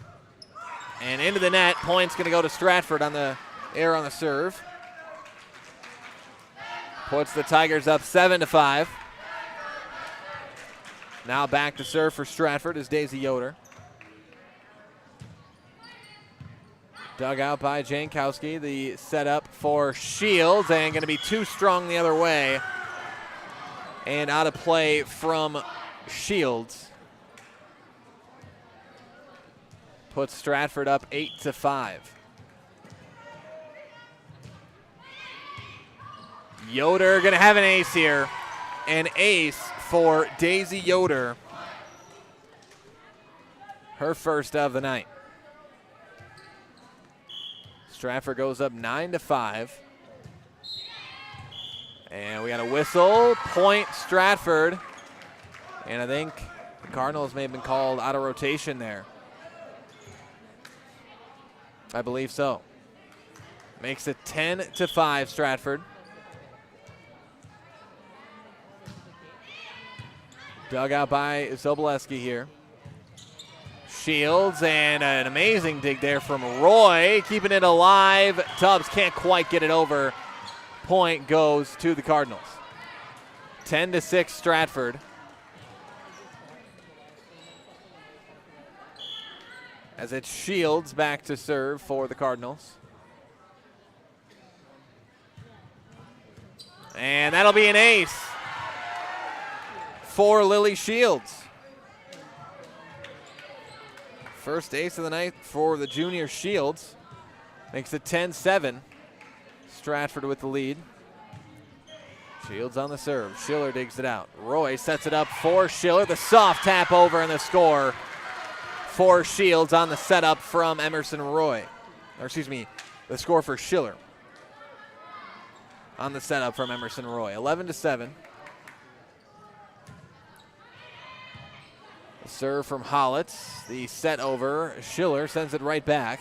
And into the net. Point's going to go to Stratford on the air on the serve. Puts the Tigers up 7-5. Now back to serve for Stratford is Daisy Yoder. Dug out by Jankowski. The setup for Shields, and going to be too strong the other way. And out of play from Shields. Puts Stratford up 8-5. Yoder going to have an ace here. An ace for Daisy Yoder. Her first of the night. Stratford goes up 9-5. And we got a whistle. Point Stratford. And I think the Cardinals may have been called out of rotation there. I believe so. Makes it 10-5 Stratford. Dug out by Soboleski here. Shields, and an amazing dig there from Roy, keeping it alive. Tubbs can't quite get it over. Point goes to the Cardinals. 10-6 Stratford. As it's Shields back to serve for the Cardinals. And that'll be an ace for Lily Shields. First ace of the night for the junior Shields. Makes it 10-7. Stratford with the lead. Shields on the serve. Schiller digs it out. Roy sets it up for Schiller. The soft tap over and the score for Shields on the setup from Emerson Roy. Or excuse me, the score for Schiller on the setup from Emerson Roy. 11-7. The serve from Hollitz. The set over. Schiller sends it right back.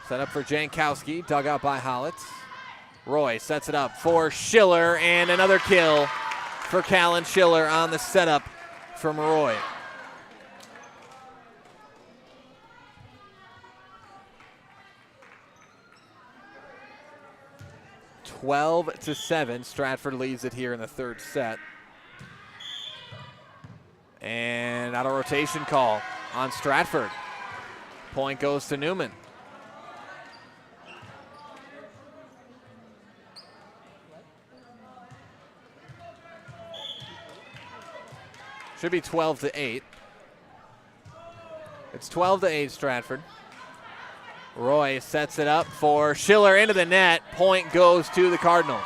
Set up for Jankowski. Dug out by Hollitz. Roy sets it up for Schiller, and another kill for Callan Schiller on the setup from Roy. Twelve to 7. Stratford leads it here in the third set. And out of rotation call on Stratford. Point goes to Newman. Should be 12-8. It's 12-8 Stratford. Roy sets it up for Schiller into the net. Point goes to the Cardinals.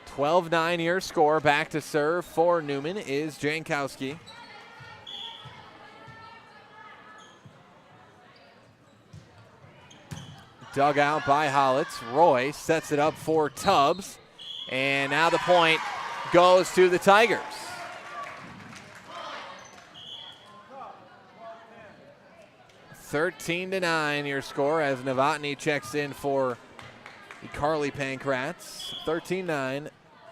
$12-9 your score. Back to serve for Newman is Jankowski. Dug out by Hollitz. Roy sets it up for Tubbs. And now the point goes to the Tigers. $13-9 your score as Novotny checks in for the Carly Pancrats. 13-9.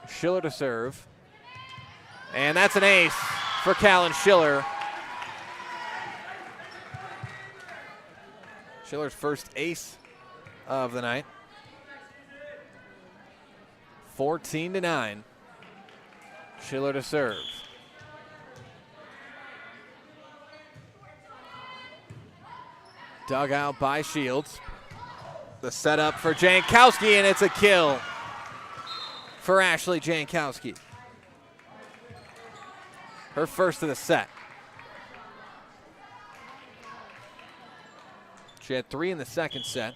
Schiller to serve. And that's an ace for Callan Schiller. Schiller's first ace of the night. 14-9. Schiller to serve. Dug out by Shields. The setup for Jankowski, and it's a kill for Ashley Jankowski. Her first of the set. She had 3 in the second set.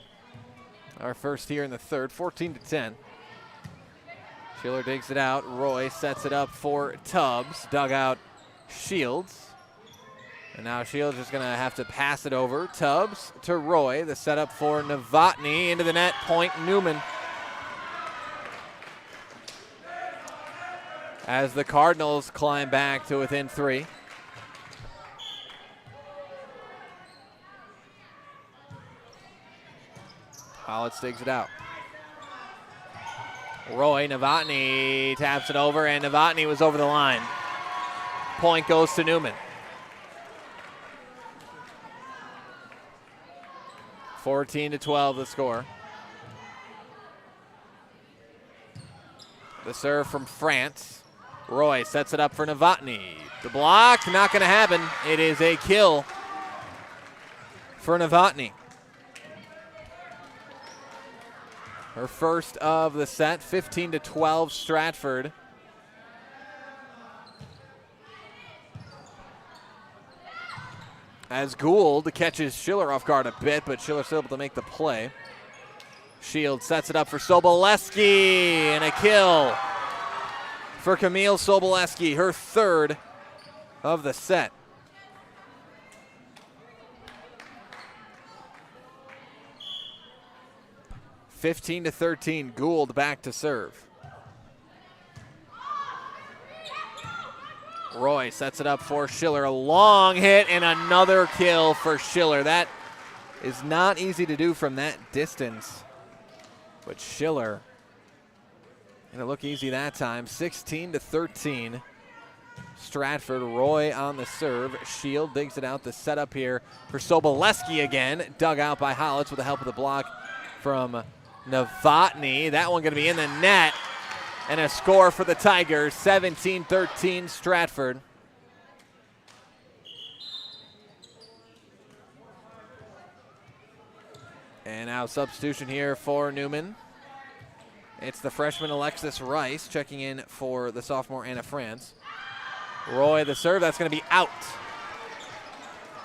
Our first here in the third, 14-10. Schiller digs it out. Roy sets it up for Tubbs. Dug out Shields. And now Shields is going to have to pass it over. Tubbs to Roy. The setup for Novotny into the net. Point Newman. As the Cardinals climb back to within 3. Hollitz digs it out. Roy, Novotny taps it over, and Novotny was over the line. Point goes to Newman. 14-12 the score. The serve from France. Roy sets it up for Novotny. The block, not going to happen. It is a kill for Novotny. Her first of the set, 15-12 Stratford. As Gould catches Schiller off guard a bit, but Schiller's able to make the play. Shields sets it up for Soboleski, and a kill for Camille Soboleski, her third of the set. (15-13), Gould back to serve. Roy sets it up for Schiller, a long hit and another kill for Schiller. That is not easy to do from that distance, but Schiller gonna look easy that time. 16-13, Stratford. Roy on the serve. Shield digs it out. The setup here for Soboleski again, dug out by Holitz with the help of the block from Novotny. That one gonna be in the net. And a score for the Tigers, 17-13 Stratford. And now substitution here for Newman. It's the freshman Alexis Rice checking in for the sophomore Anna France. Roy the serve, that's going to be out.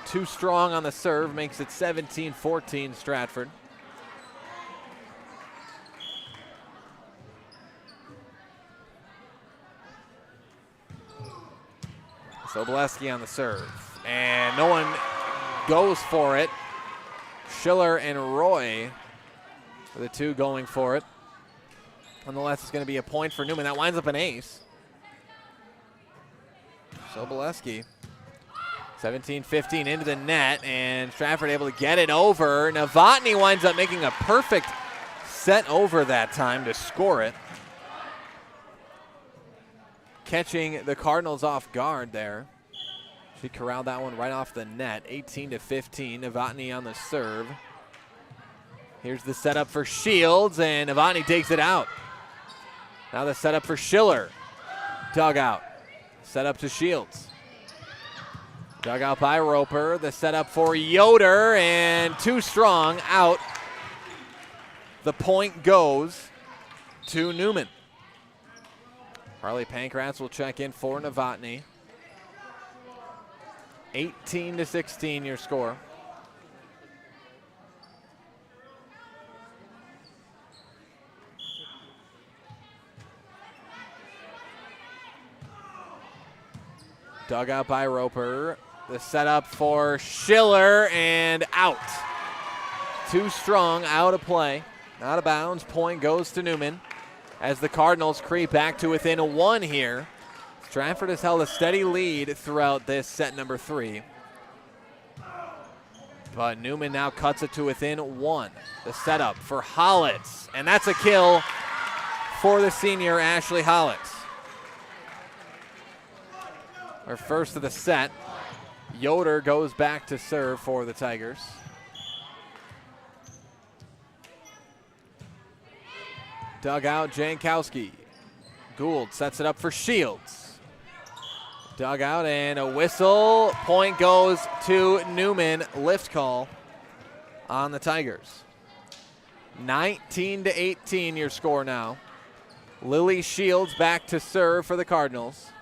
Too strong on the serve, makes it 17-14 Stratford. Soboleski on the serve, and no one goes for it. Schiller and Roy are the two going for it. Nonetheless, it's going to be a point for Newman. That winds up an ace. Soboleski, 17-15 into the net, and Stratford able to get it over. Novotny winds up making a perfect set over that time to score it. Catching the Cardinals off guard there. She corralled that one right off the net, 18-15. Novotny on the serve. Here's the setup for Shields, and Novotny digs it out. Now the setup for Schiller. Dug out. Set up to Shields. Dug out by Roper. The setup for Yoder, and too strong, out. The point goes to Newman. Harley Pankratz will check in for Novotny. 18-16 your score. Dug out by Roper. The setup for Schiller, and out. Too strong, out of play. Out of bounds. Point goes to Newman as the Cardinals creep back to within one here. Stratford has held a steady lead throughout this set number 3. But Newman now cuts it to within one. The setup for Holitz, and that's a kill for the senior Ashley Holitz. Her first of the set. Yoder goes back to serve for the Tigers. Dug out Jankowski. Gould sets it up for Shields. Dug out and a whistle. Point goes to Newman. Lift call on the Tigers. 19-18 your score now. Lily Shields back to serve for the Cardinals.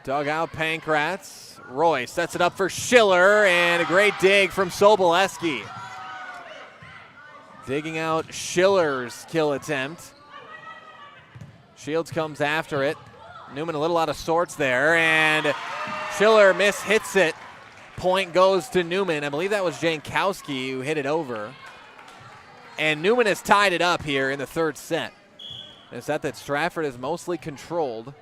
Dug out Pankratz. Roy sets it up for Schiller, and a great dig from Soboleski. Digging out Schiller's kill attempt. Shields comes after it. Newman a little out of sorts there, and Schiller hits it. Point goes to Newman. I believe that was Jankowski who hit it over. And Newman has tied it up here in the third set. A set that Stratford has mostly controlled.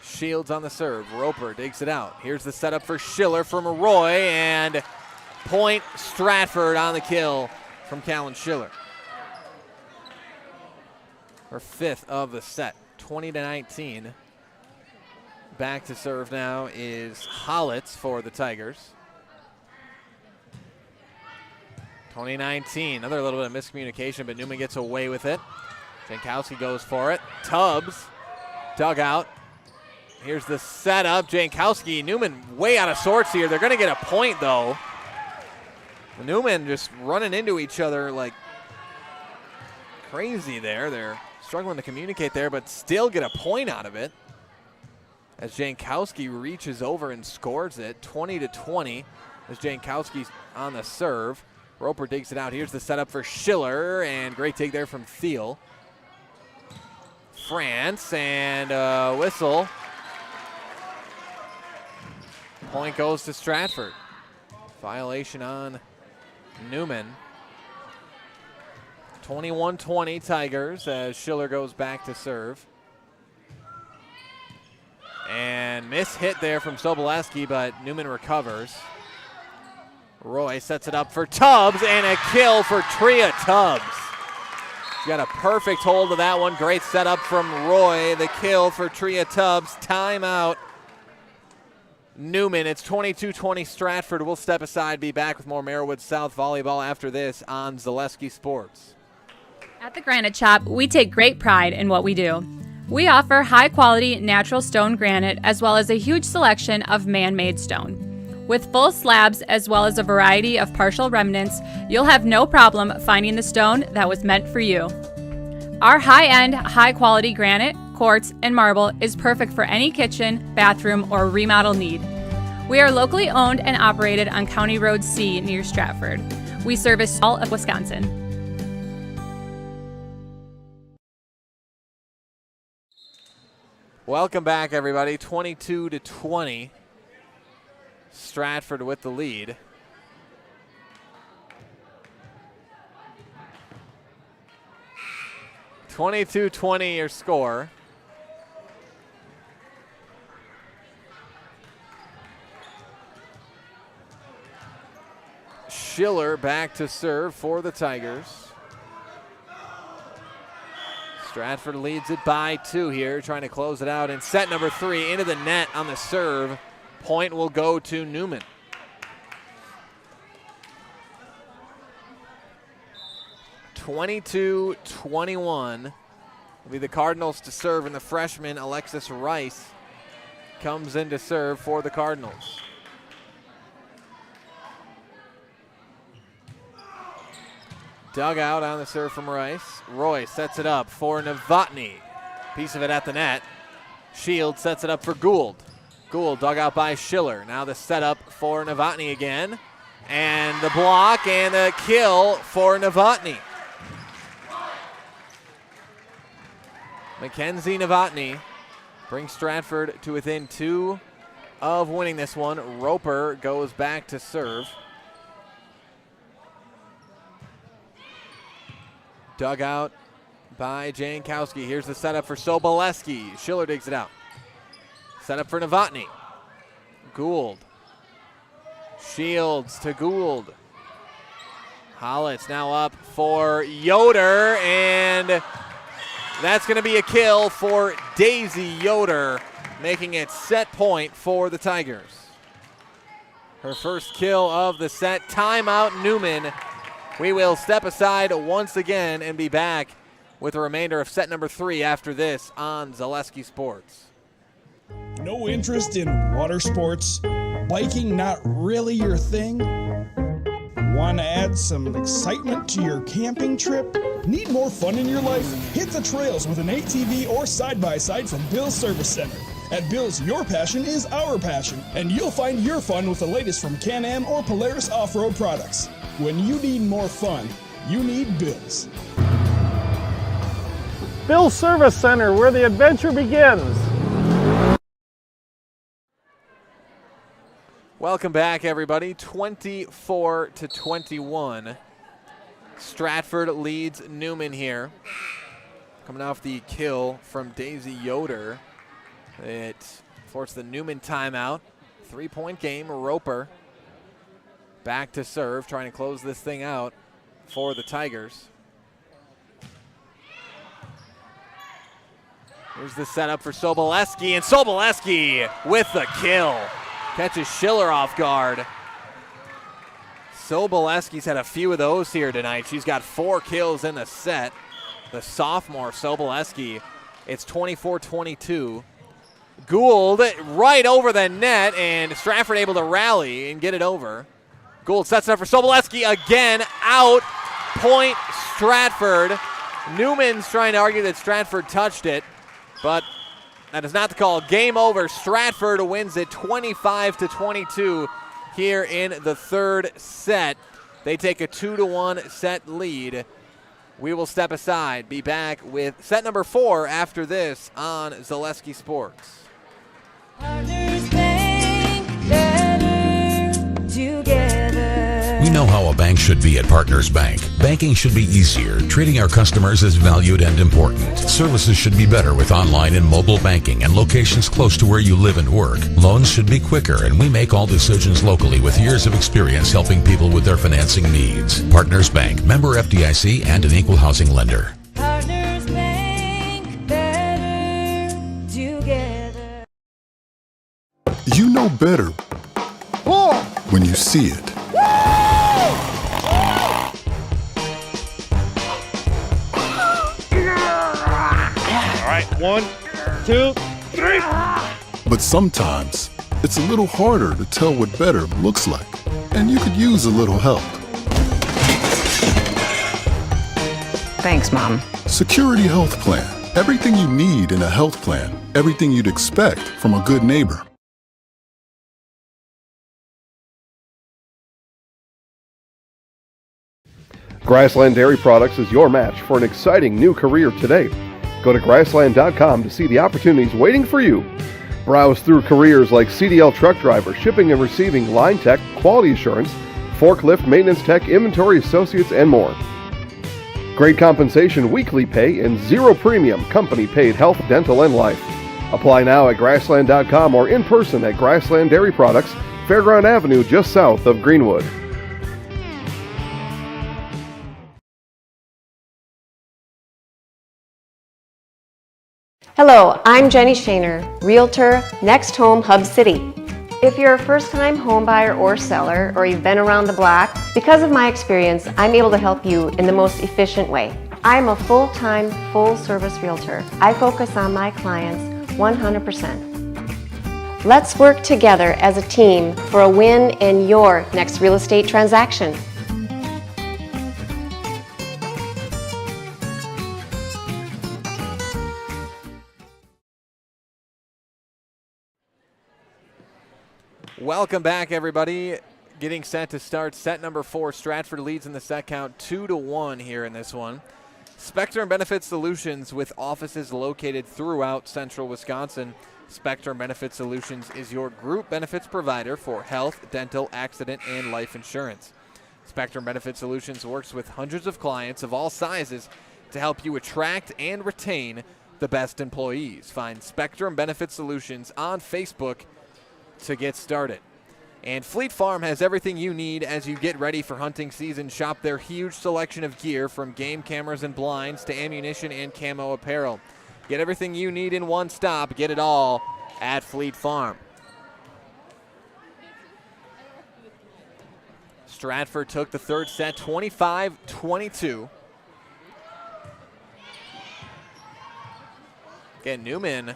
Shields on the serve. Roper digs it out. Here's the setup for Schiller from Roy, and point Stratford on the kill from Callan Schiller. Her fifth of the set, 20-19. Back to serve now is Holitz for the Tigers. 2019, another little bit of miscommunication, but Newman gets away with it. Jankowski goes for it. Tubbs, dugout. Here's the setup. Jankowski, Newman way out of sorts here. They're going to get a point, though. Newman just running into each other like crazy there. They're struggling to communicate there, but still get a point out of it. As Jankowski reaches over and scores it, 20-20. As Jankowski's on the serve. Roper digs it out. Here's the setup for Schiller, and great take there from Thiel. France, and whistle. Point goes to Stratford. Violation on Newman. 21-20 Tigers as Schiller goes back to serve. And miss hit there from Sobolewski, but Newman recovers. Roy sets it up for Tubbs, and a kill for Tria Tubbs. He's got a perfect hold of that one. Great setup from Roy. The kill for Tria Tubbs. Timeout. Newman. It's 22-20 Stratford. We'll step aside, be back with more Merriwood South volleyball after this on Zaleski Sports. At the Granite Shop, we take great pride in what we do. We offer high-quality natural stone granite as well as a huge selection of man-made stone. With full slabs as well as a variety of partial remnants, you'll have no problem finding the stone that was meant for you. Our high-end, high-quality granite, quartz, and marble is perfect for any kitchen, bathroom, or remodel need. We are locally owned and operated on County Road C near Stratford. We service all of Wisconsin. Welcome back, everybody. 22-20. Stratford with the lead. (22-20) your score. Schiller back to serve for the Tigers. Stratford leads it by 2 here, trying to close it out. And set number 3 into the net on the serve. Point will go to Newman. (22-21) will be the Cardinals to serve, and the freshman Alexis Rice comes in to serve for the Cardinals. Dugout on the serve from Rice. Roy sets it up for Novotny. Piece of it at the net. Shields sets it up for Gould. Gould dug out by Schiller. Now the setup for Novotny again. And the block and the kill for Novotny. Mackenzie Novotny brings Stratford to within 2 of winning this one. Roper goes back to serve. Dug out by Jankowski. Here's the setup for Sobolewski. Schiller digs it out. Set up for Novotny. Gould. Shields to Gould. Hollitz now up for Yoder, and that's going to be a kill for Daisy Yoder, making it set point for the Tigers. Her first kill of the set. Timeout, Newman. We will step aside once again and be back with the remainder of set number 3 after this on Zaleski Sports. No interest in water sports? Biking not really your thing? Want to add some excitement to your camping trip? Need more fun in your life? Hit the trails with an ATV or side-by-side from Bill's Service Center. At Bill's, your passion is our passion, and you'll find your fun with the latest from Can-Am or Polaris off-road products. When you need more fun, you need Bill's. Bill's Service Center, where the adventure begins. Welcome back, everybody. 24-21. Stratford leads Newman here. Coming off the kill from Daisy Yoder. It forced the Newman timeout. 3-point game. Roper back to serve, trying to close this thing out for the Tigers. Here's the setup for Sobolewski, and Sobolewski with the kill. Catches Schiller off guard. Sobolewski's had a few of those here tonight. She's got 4 kills in the set. The sophomore, Sobolewski. It's 24-22. Gould right over the net, and Stratford able to rally and get it over. Gould sets it up for Sobolewski again. Out. Point Stratford. Newman's trying to argue that Stratford touched it, but that is not the call. Game over. Stratford wins it 25-22 here in the third set. They take a 2-1 set lead. We will step aside, be back with set number 4 after this on Zaleski Sports. We know how a bank should be at Partners Bank. Banking should be easier. Treating our customers as valued and important. Services should be better with online and mobile banking and locations close to where you live and work. Loans should be quicker, and we make all decisions locally with years of experience helping people with their financing needs. Partners Bank, member FDIC, and an equal housing lender. Partners Bank, better together. You know better when you see it. All right, 1, 2, 3. But sometimes it's a little harder to tell what better looks like, and you could use a little help. Thanks, Mom. Security Health Plan. Everything you need in a health plan. Everything you'd expect from a good neighbor. Grassland Dairy Products is your match for an exciting new career today. Go to grassland.com to see the opportunities waiting for you. Browse through careers like CDL truck driver, shipping and receiving, line tech, quality assurance, forklift, maintenance tech, inventory associates, and more. Great compensation, weekly pay, and zero premium company paid health, dental, and life. Apply now at grassland.com or in person at Grassland Dairy Products, Fairground Avenue, just south of Greenwood. Hello, I'm Jenny Shaner, Realtor, Next Home Hub City. If you're a first-time home buyer or seller, or you've been around the block, because of my experience, I'm able to help you in the most efficient way. I'm a full-time, full-service realtor. I focus on my clients 100%. Let's work together as a team for a win in your next real estate transaction. Welcome back, everybody. Getting set to start set number 4. Stratford leads in the set count 2-1 here in this one. Spectrum Benefit Solutions, with offices located throughout central Wisconsin. Spectrum Benefit Solutions is your group benefits provider for health, dental, accident, and life insurance. Spectrum Benefit Solutions works with hundreds of clients of all sizes to help you attract and retain the best employees. Find Spectrum Benefit Solutions on Facebook to get started. And Fleet Farm has everything you need as you get ready for hunting season. Shop their huge selection of gear, from game cameras and blinds to ammunition and camo apparel. Get everything you need in one stop. Get it all at Fleet Farm. Stratford took the third set 25-22. Again, Newman,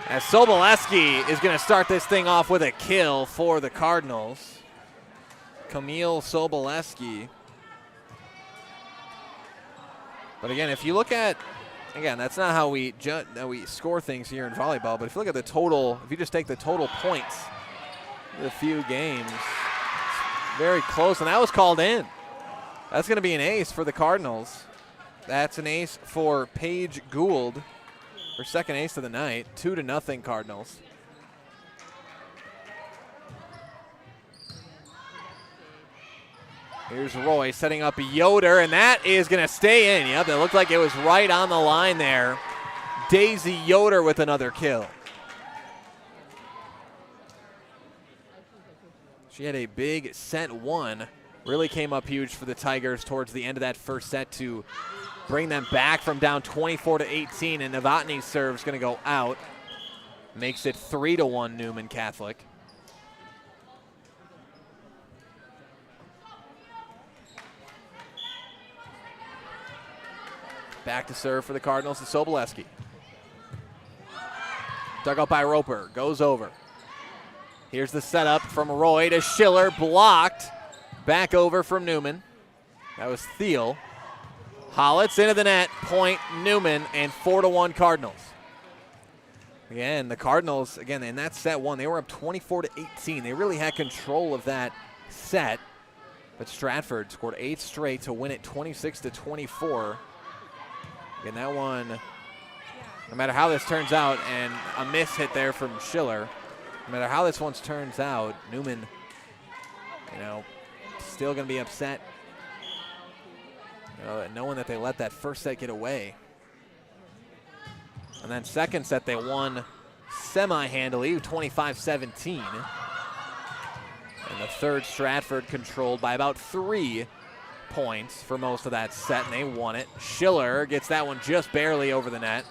as Sobolewski is going to start this thing off with a kill for the Cardinals. Camille Sobolewski. But again, if you look at, again, that's not how we score things here in volleyball, but if you look at the total, if you just take the total points of a few games, it's very close, and that was called in. That's going to be an ace for the Cardinals. That's an ace for Paige Gould. Her second ace of the night, 2-0 Cardinals. Here's Roy setting up Yoder, and that is going to stay in. Yep, it looked like it was right on the line there. Daisy Yoder with another kill. She had a big set 1. Really came up huge for the Tigers towards the end of that first set to bring them back from down 24-18, and Novotny's serve is going to go out. Makes it 3-1 Newman Catholic. Back to serve for the Cardinals is Sobolewski. Dug out by Roper, goes over. Here's the setup from Roy to Schiller, blocked. Back over from Newman. That was Thiel. Hollitz into the net, point Newman, and 4-1 Cardinals. Again, the Cardinals, again, in that set one, they were up 24-18. They really had control of that set. But Stratford scored 8 straight to win it 26-24. Again, that one, no matter how this turns out, and a miss hit there from Schiller, no matter how this one turns out, Newman, still going to be upset, knowing that they let that first set get away. And then second set, they won semi-handily, 25-17. And the third, Stratford controlled by about 3 points for most of that set, and they won it. Schiller gets that one just barely over the net.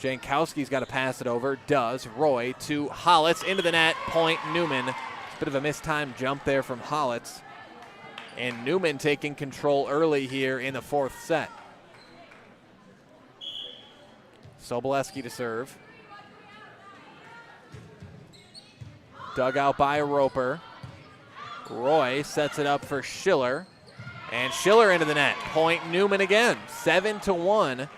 Jankowski's got to pass it over, does. Roy to Hollitz, into the net, point Newman. It's a bit of a mistimed jump there from Hollitz. And Newman taking control early here in the fourth set. Sobolewski to serve. Dug out by Roper. Roy sets it up for Schiller. And Schiller into the net. Point Newman again. 7-1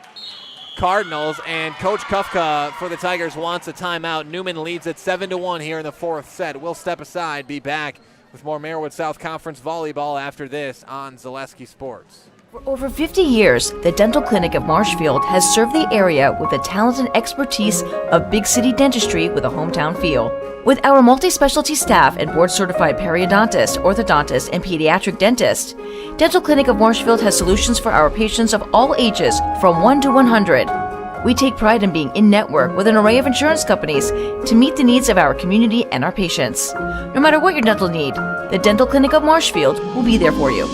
Cardinals. And Coach Kufka for the Tigers wants a timeout. Newman leads at 7-1 here in the fourth set. We'll step aside, be back with more Marywood South Conference volleyball after this on Zaleski Sports. For over 50 years, the Dental Clinic of Marshfield has served the area with the talent and expertise of big city dentistry with a hometown feel. With our multi-specialty staff and board-certified periodontist, orthodontist, and pediatric dentist, Dental Clinic of Marshfield has solutions for our patients of all ages from 1 to 100. We take pride in being in-network with an array of insurance companies to meet the needs of our community and our patients. No matter what your dental need, the Dental Clinic of Marshfield will be there for you.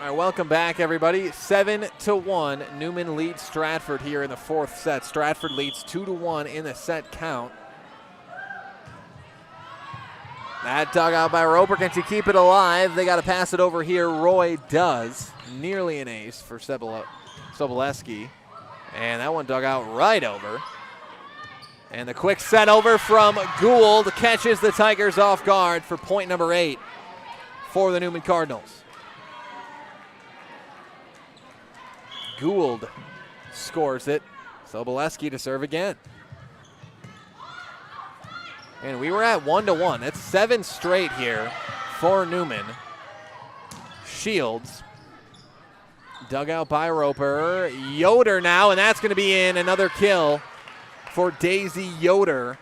All right, welcome back, everybody. 7-1. Newman leads Stratford here in the fourth set. Stratford leads 2-1 in the set count. That dug out by Roper. Can she keep it alive? They got to pass it over here. Roy does. Nearly an ace for Sobolewski. And that one dug out right over. And the quick set over from Gould catches the Tigers off guard for point number 8 for the Newman Cardinals. Gould scores it. Sobolewski to serve again. And we were at 1-1. That's 7 straight here for Newman. Shields. Dug out by Roper. Yoder now, and that's going to be in. Another kill for Daisy Yoder.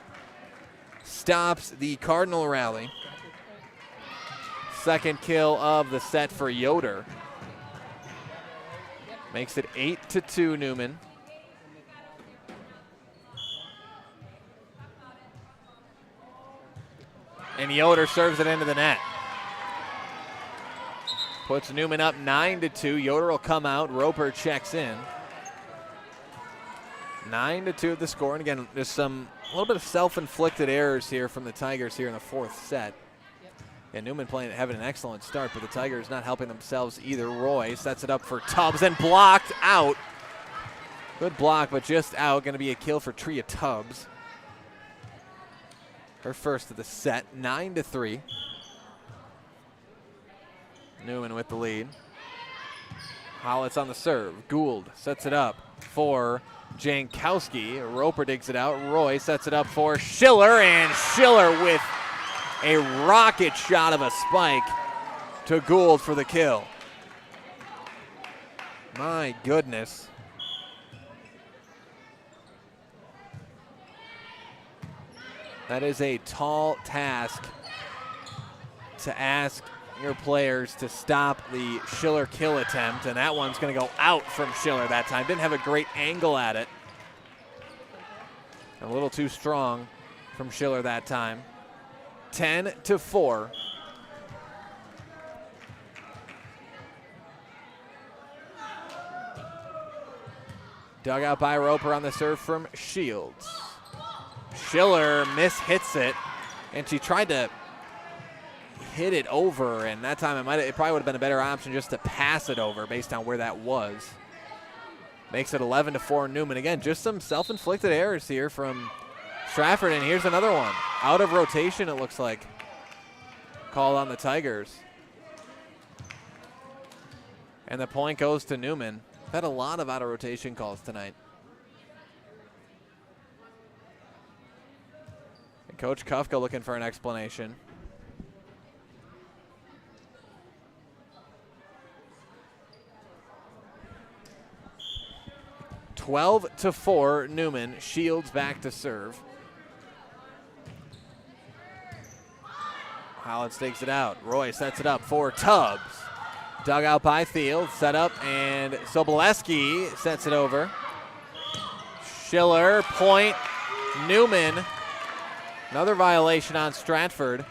Stops the Cardinal rally. Second kill of the set for Yoder. Makes it 8-2 Newman. And Yoder serves it into the net. Puts Newman up 9-2. Yoder will come out. Roper checks in. 9-2 the score. And again, there's a little bit of self-inflicted errors here from the Tigers here in the fourth set. And Newman having an excellent start, but the Tigers not helping themselves either. Roy sets it up for Tubbs and blocked out. Good block, but just out. Going to be a kill for Tria Tubbs. Her first of the set, 9-3. Newman with the lead. Hollitz on the serve. Gould sets it up for Jankowski. Roper digs it out. Roy sets it up for Schiller, and Schiller with a rocket shot of a spike to Gould for the kill. My goodness. That is a tall task to ask your players to stop the Schiller kill attempt, and that one's going to go out from Schiller that time. Didn't have a great angle at it. A little too strong from Schiller that time. 10-4. Dug out by Roper on the serve from Shields. Schiller mishits it, and she tried to hit it over, and that time it probably would have been a better option just to pass it over based on where that was. Makes it 11-4 Newman. Again, just some self-inflicted errors here from Stratford, and here's another one. Out of rotation, it looks like. Called on the Tigers. And the point goes to Newman. We've had a lot of out-of-rotation calls tonight. And Coach Kufka looking for an explanation. (12-4) Newman. Shields back to serve. Hollins takes it out. Roy sets it up for Tubbs. Dug out by Field, set up, and Soboleski sets it over. Schiller, point, Newman. Another violation on Stratford.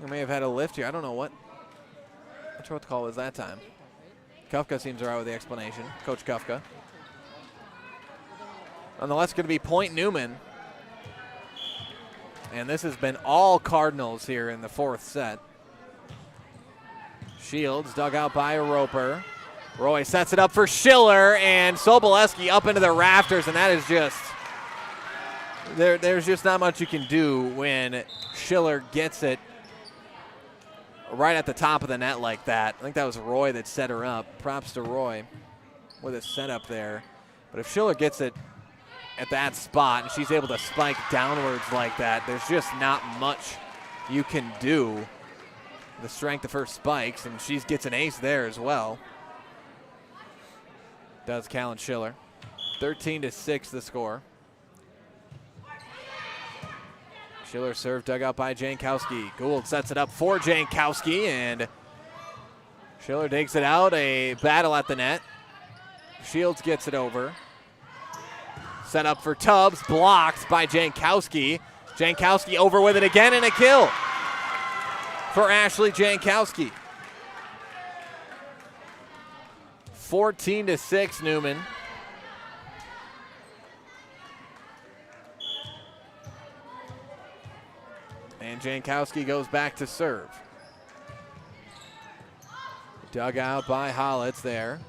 We may have had a lift here. I don't know what. Not sure what the call was that time. Kufka seems all right with the explanation. Coach Kufka. Nonetheless, going to be point Newman. And this has been all Cardinals here in the fourth set. Shields dug out by Roper. Roy sets it up for Schiller, and Soboleski up into the rafters, and that is just, there's just not much you can do when Schiller gets it right at the top of the net like that. I think that was Roy that set her up. Props to Roy with a setup there. But if Schiller gets it at that spot and she's able to spike downwards like that, there's just not much you can do. The strength of her spikes, and she gets an ace there as well. Does Callan Schiller. 13-6 the score. Schiller serve dug out by Jankowski. Gould sets it up for Jankowski, and Schiller takes it out. A battle at the net. Shields gets it over. Set up for Tubbs, blocked by Jankowski. Jankowski over with it again, and a kill for Ashley Jankowski. 14-6 Newman. And Jankowski goes back to serve. Dug out by Hollitz there.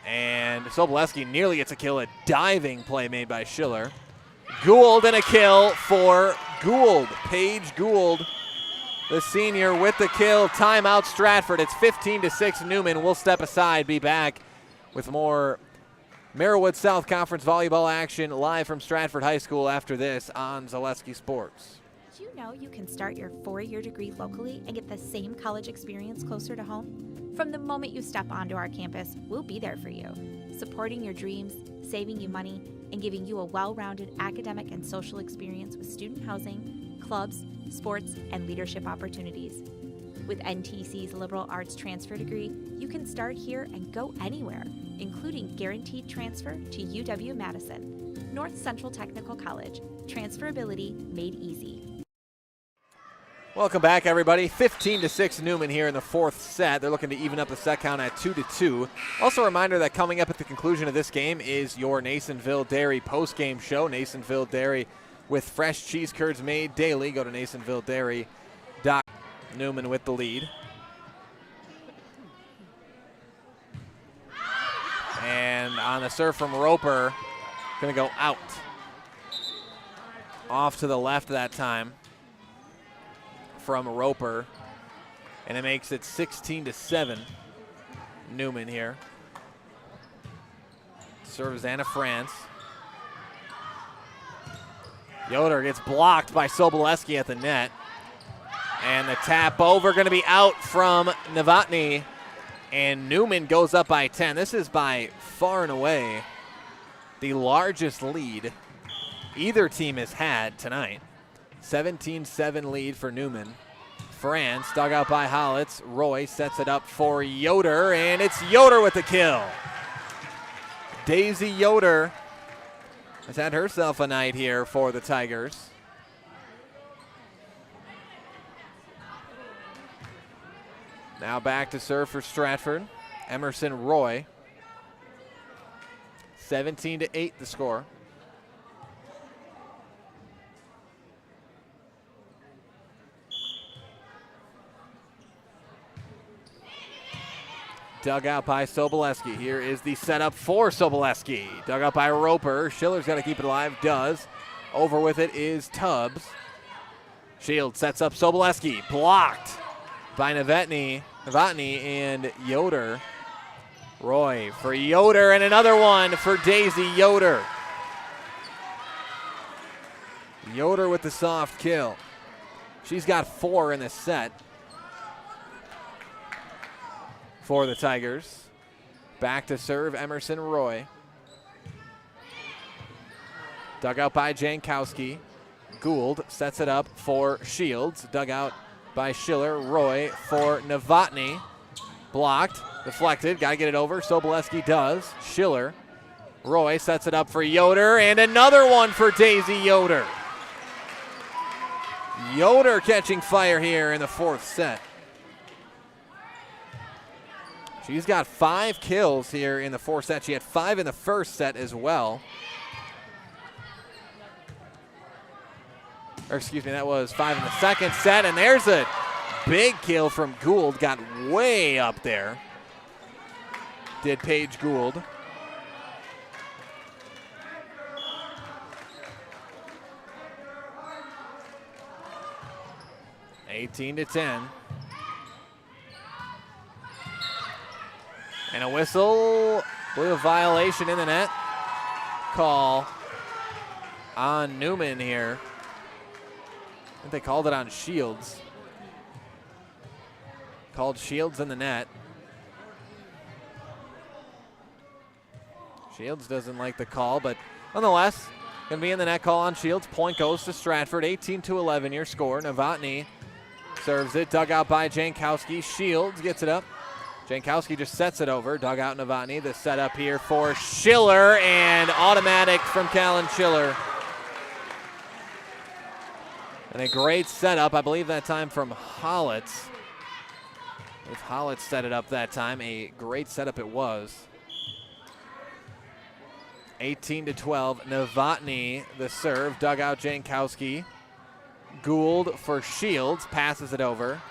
And Soboleski nearly gets a kill. A diving play made by Schiller. Gould and a kill for Gould. Paige Gould, the senior, with the kill. Timeout Stratford. It's 15-6 Newman. We'll step aside, be back with more Merriwood South Conference volleyball action live from Stratford High School after this on Zaleski Sports. Did you know you can start your 4-year degree locally and get the same college experience closer to home? From the moment you step onto our campus, we'll be there for you, supporting your dreams, saving you money, and giving you a well-rounded academic and social experience with student housing, clubs, sports, and leadership opportunities. With NTC's liberal arts transfer degree, you can start here and go anywhere, including guaranteed transfer to UW-Madison, North Central Technical College. Transferability made easy. Welcome back, everybody. 15-6 Newman here in the fourth set. They're looking to even up the set count at 2-2. Also a reminder that coming up at the conclusion of this game is your Nasonville Dairy post-game show. Nasonville Dairy with fresh cheese curds made daily. Go to NasonvilleDairy.com. Newman with the lead. And on the serve from Roper, going to go out. Off to the left that time from Roper, and it makes it 16-7 Newman here. Serves Anna France. Yoder gets blocked by Soboleski at the net, and the tap over going to be out from Novotny, and Newman goes up by 10. This is by far and away the largest lead either team has had tonight. 17-7 lead for Newman. France dug out by Hollitz. Roy sets it up for Yoder, and it's Yoder with the kill. Daisy Yoder has had herself a night here for the Tigers. Now back to serve for Stratford. Emerson Roy. 17-8 the score. Dug out by Soboleski. Here is the setup for Soboleski. Dug out by Roper. Schiller's got to keep it alive. Does. Over with it is Tubbs. Shields sets up Soboleski. Blocked by Novotny and Yoder. Roy for Yoder, and another one for Daisy Yoder. Yoder with the soft kill. She's got 4 in this set for the Tigers. Back to serve Emerson Roy. Dug out by Jankowski. Gould sets it up for Shields. Dug out by Schiller. Roy for Novotny. Blocked, deflected, got to get it over. Soboleski does. Schiller. Roy sets it up for Yoder, and another one for Daisy Yoder. Yoder catching fire here in the 4th set. She's got 5 kills here in the 4th set. She had 5 in the 1st set as well. Or excuse me, that was 5 in the 2nd set, and there's a big kill from Gould. Got way up there. Did Paige Gould. (18-10). And a whistle. I believe a violation in the net. Call on Newman here. I think they called it on Shields. Called Shields in the net. Shields doesn't like the call, but nonetheless, going to be in the net. Call on Shields. Point goes to Stratford. 18-11 your score. Novotny serves it. Dug out by Jankowski. Shields gets it up. Jankowski just sets it over. Dug out Novotny. The setup here for Schiller, and automatic from Callan Schiller. And a great setup, I believe that time from Hollitz. If Hollitz set it up that time, a great setup it was. 18-12, Novotny, the serve, dug out Jankowski. Gould for Shields, passes it over.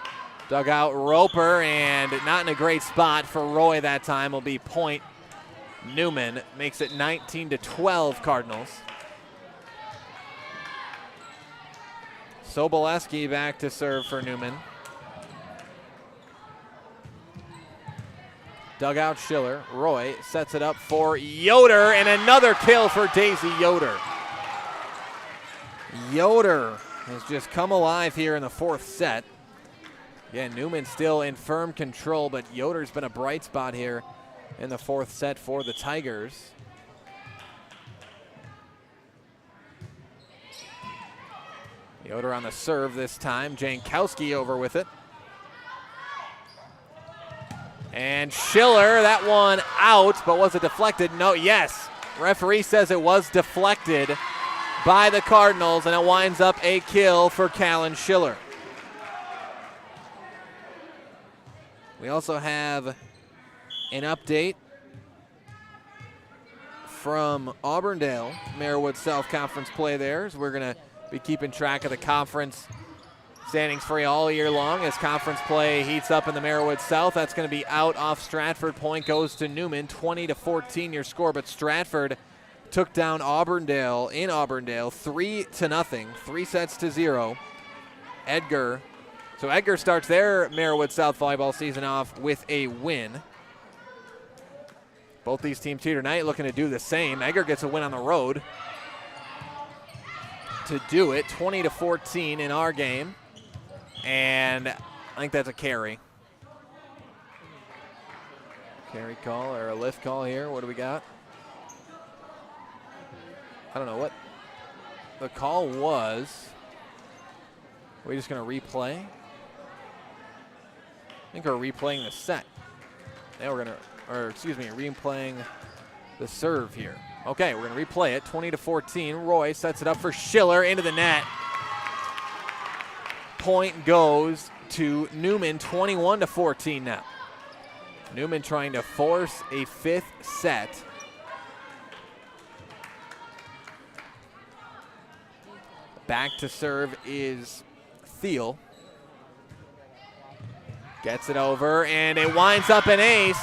Dug out Roper, and not in a great spot for Roy that time. Will be point Newman, makes it 19-12 Cardinals. Soboleski back to serve for Newman. Dug out Schiller. Roy sets it up for Yoder, and another kill for Daisy Yoder. Yoder has just come alive here in the 4th set. Again, Newman still in firm control, but Yoder's been a bright spot here in the 4th set for the Tigers. Yoder on the serve this time. Jankowski over with it. And Schiller, that one out, but was it deflected? No, yes. Referee says it was deflected by the Cardinals, and it winds up a kill for Callan Schiller. We also have an update from Auburndale, Marywood South Conference play there. So we're going to be keeping track of the conference standings for you all year long as conference play heats up in the Marywood South. That's going to be out off Stratford. Point goes to Newman, 20-14 your score, but Stratford took down Auburndale in Auburndale 3-0, 3-0. Edgar starts their Marywood South volleyball season off with a win. Both these teams here tonight looking to do the same. Edgar gets a win on the road to do it, 20-14 in our game. And I think that's a carry. Carry call or a lift call here. What do we got? I don't know what the call was. Are we just going to replay? I think we're replaying the set. Now we're going to, or excuse me, replaying the serve here. Okay, we're going to replay it. 20-14. Roy sets it up for Schiller into the net. Point goes to Newman, 21-14 now. Newman trying to force a 5th set. Back to serve is Thiel. Gets it over, and it winds up an ace.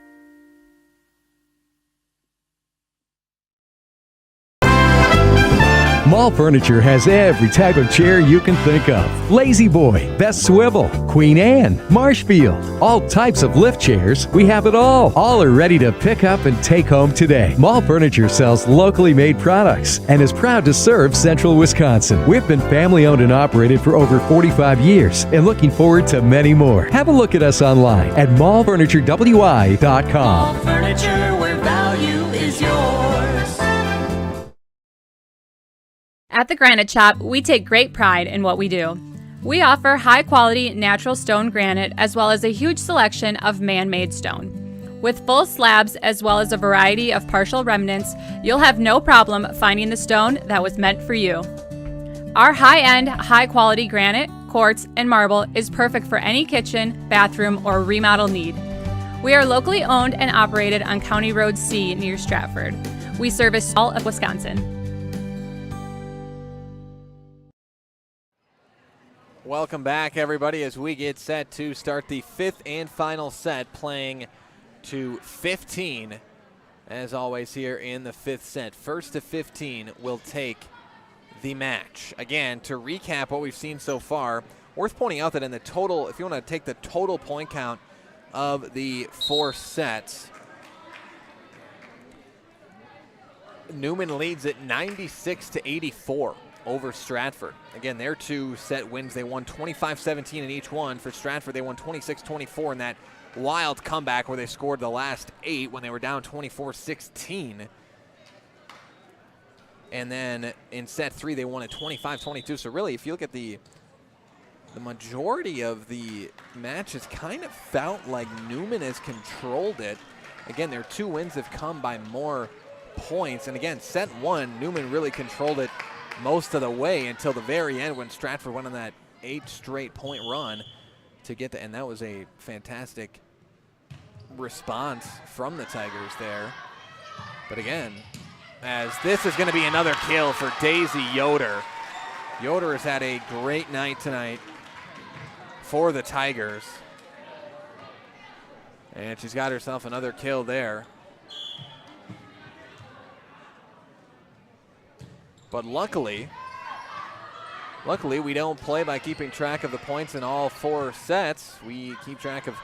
Mall Furniture has every type of chair you can think of. Lazy Boy, Best Swivel, Queen Anne, Marshfield, all types of lift chairs. We have it all. All are ready to pick up and take home today. Mall Furniture sells locally made products and is proud to serve Central Wisconsin. We've been family owned and operated for over 45 years and looking forward to many more. Have a look at us online at mallfurniturewi.com. Mall Furniture, where value is yours. At the Granite Shop, we take great pride in what we do. We offer high-quality natural stone granite as well as a huge selection of man-made stone. With full slabs as well as a variety of partial remnants, you'll have no problem finding the stone that was meant for you. Our high-end, high-quality granite, quartz, and marble is perfect for any kitchen, bathroom, or remodel need. We are locally owned and operated on County Road C near Stratford. We service all of Wisconsin. Welcome back, everybody, as we get set to start the fifth and final set, playing to 15, as always, here in the fifth set. First to 15 will take the match. Again, to recap what we've seen so far, worth pointing out that in the total, if you want to take the total point count of the 4 sets, Newman leads at 96-84 over Stratford. Again, their 2 set wins, they won 25-17 in each one. For Stratford, they won 26-24 in that wild comeback where they scored the last 8 when they were down 24-16. And then in set 3, they won at 25-22. So really, if you look at the majority of the matches, kind of felt like Newman has controlled it. Again, their 2 wins have come by more points. And again, set 1, Newman really controlled it most of the way until the very end when Stratford went on that 8 straight point run to get and that was a fantastic response from the Tigers there. But again, as this is going to be another kill for Daisy Yoder. Yoder has had a great night tonight for the Tigers. And she's got herself another kill there. But luckily we don't play by keeping track of the points in all 4 sets. We keep track of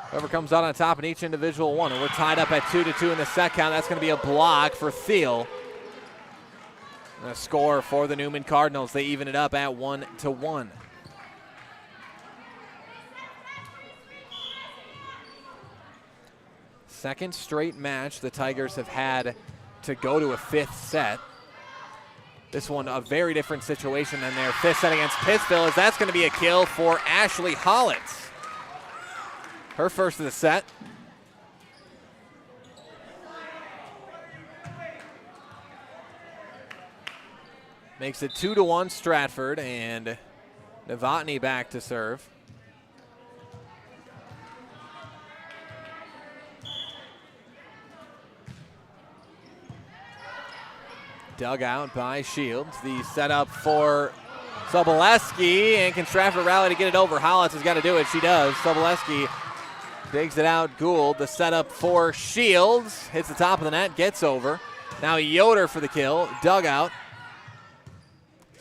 whoever comes out on top in each individual one. And we're tied up at 2-2 in the set count. That's going to be a block for Thiel. And a score for the Newman Cardinals. They even it up at 1-1. Second straight match the Tigers have had to go to a 5th set. This one a very different situation than their 5th set against Pittsville, as that's going to be a kill for Ashley Hollitz. Her first of the set. Makes it 2-1 Stratford, and Novotny back to serve. Dug out by Shields. The setup for Soboleski, and can Stratford rally to get it over? Hollitz has got to do it. She does. Soboleski digs it out. Gould, the setup for Shields. Hits the top of the net, gets over. Now Yoder for the kill. Dug out.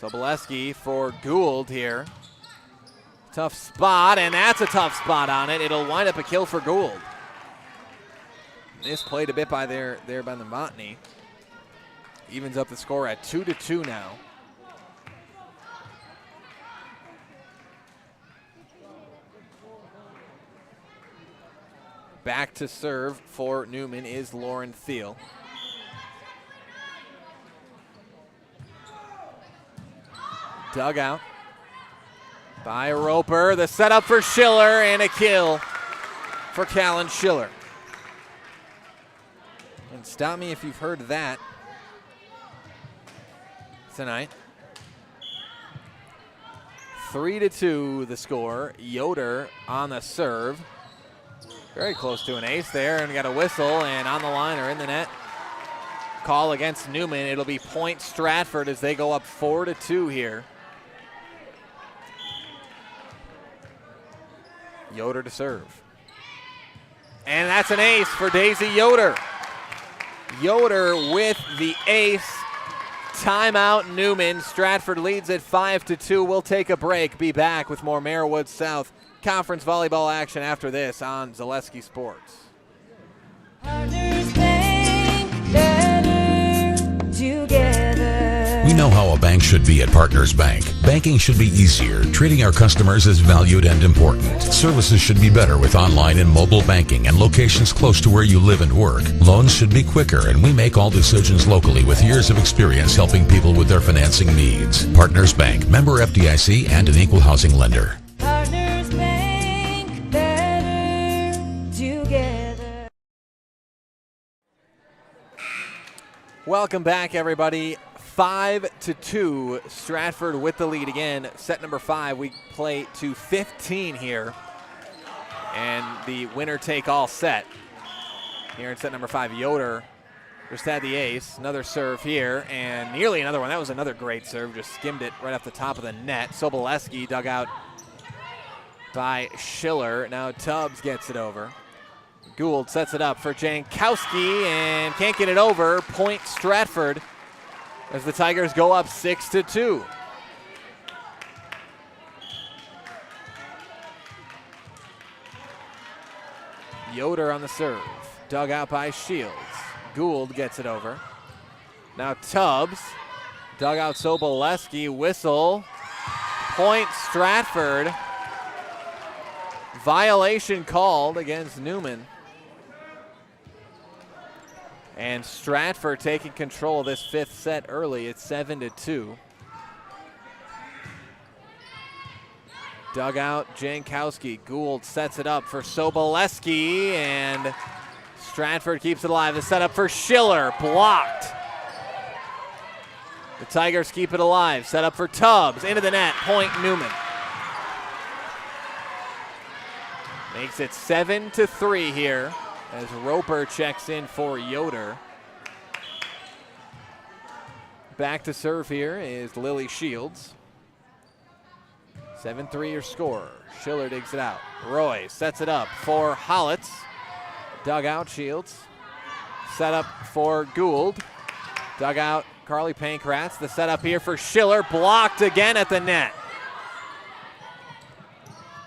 Soboleski for Gould here. Tough spot, and that's a tough spot on it. It'll wind up a kill for Gould. Misplayed a bit by there by the Novotny. Evens up the score at 2-2 now. Back to serve for Newman is Lauren Thiel. Dug out by Roper. The setup for Schiller, and a kill for Callan Schiller. And stop me if you've heard that tonight. 3-2 the score. Yoder on the serve. Very close to an ace there, and got a whistle, and on the line or in the net. Call against Newman. It'll be point Stratford as they go up 4-2 here. Yoder to serve. And that's an ace for Daisy Yoder. Yoder with the ace Timeout Newman. Stratford leads at 5-2. We'll take a break. Be back with more Merriwood South Conference volleyball action after this on Zaleski Sports. We know how a bank should be at Partners Bank. Banking should be easier, treating our customers as valued and important. Services should be better with online and mobile banking and locations close to where you live and work. Loans should be quicker, and we make all decisions locally with years of experience helping people with their financing needs. Partners Bank, member FDIC, and an equal housing lender. Partners Bank, better together. Welcome back, everybody. 5-2. Stratford with the lead again. Set number 5. We play to 15 here. And the winner take all set. Here in set number 5, Yoder just had the ace. Another serve here, and nearly another one. That was another great serve. Just skimmed it right off the top of the net. Soboleski dug out by Schiller. Now Tubbs gets it over. Gould sets it up for Jankowski and can't get it over. Point Stratford as the Tigers go up 6-2. Yoder on the serve. Dug out by Shields. Gould gets it over. Now Tubbs. Dug out Soboleski. Whistle. Point Stratford. Violation called against Newman. And Stratford taking control of this 5th set early. It's 7-2. Dug out Jankowski. Gould sets it up for Soboleski, and Stratford keeps it alive. The setup for Schiller, blocked. The Tigers keep it alive. Set up for Tubbs, into the net, point Newman. Makes it 7-3 here as Roper checks in for Yoder. Back to serve here is Lily Shields. 7-3 your score. Schiller digs it out. Roy sets it up for Hollitz. Dug out Shields. Set up for Gould. Dug out Carly Pankratz. The setup here for Schiller. Blocked again at the net.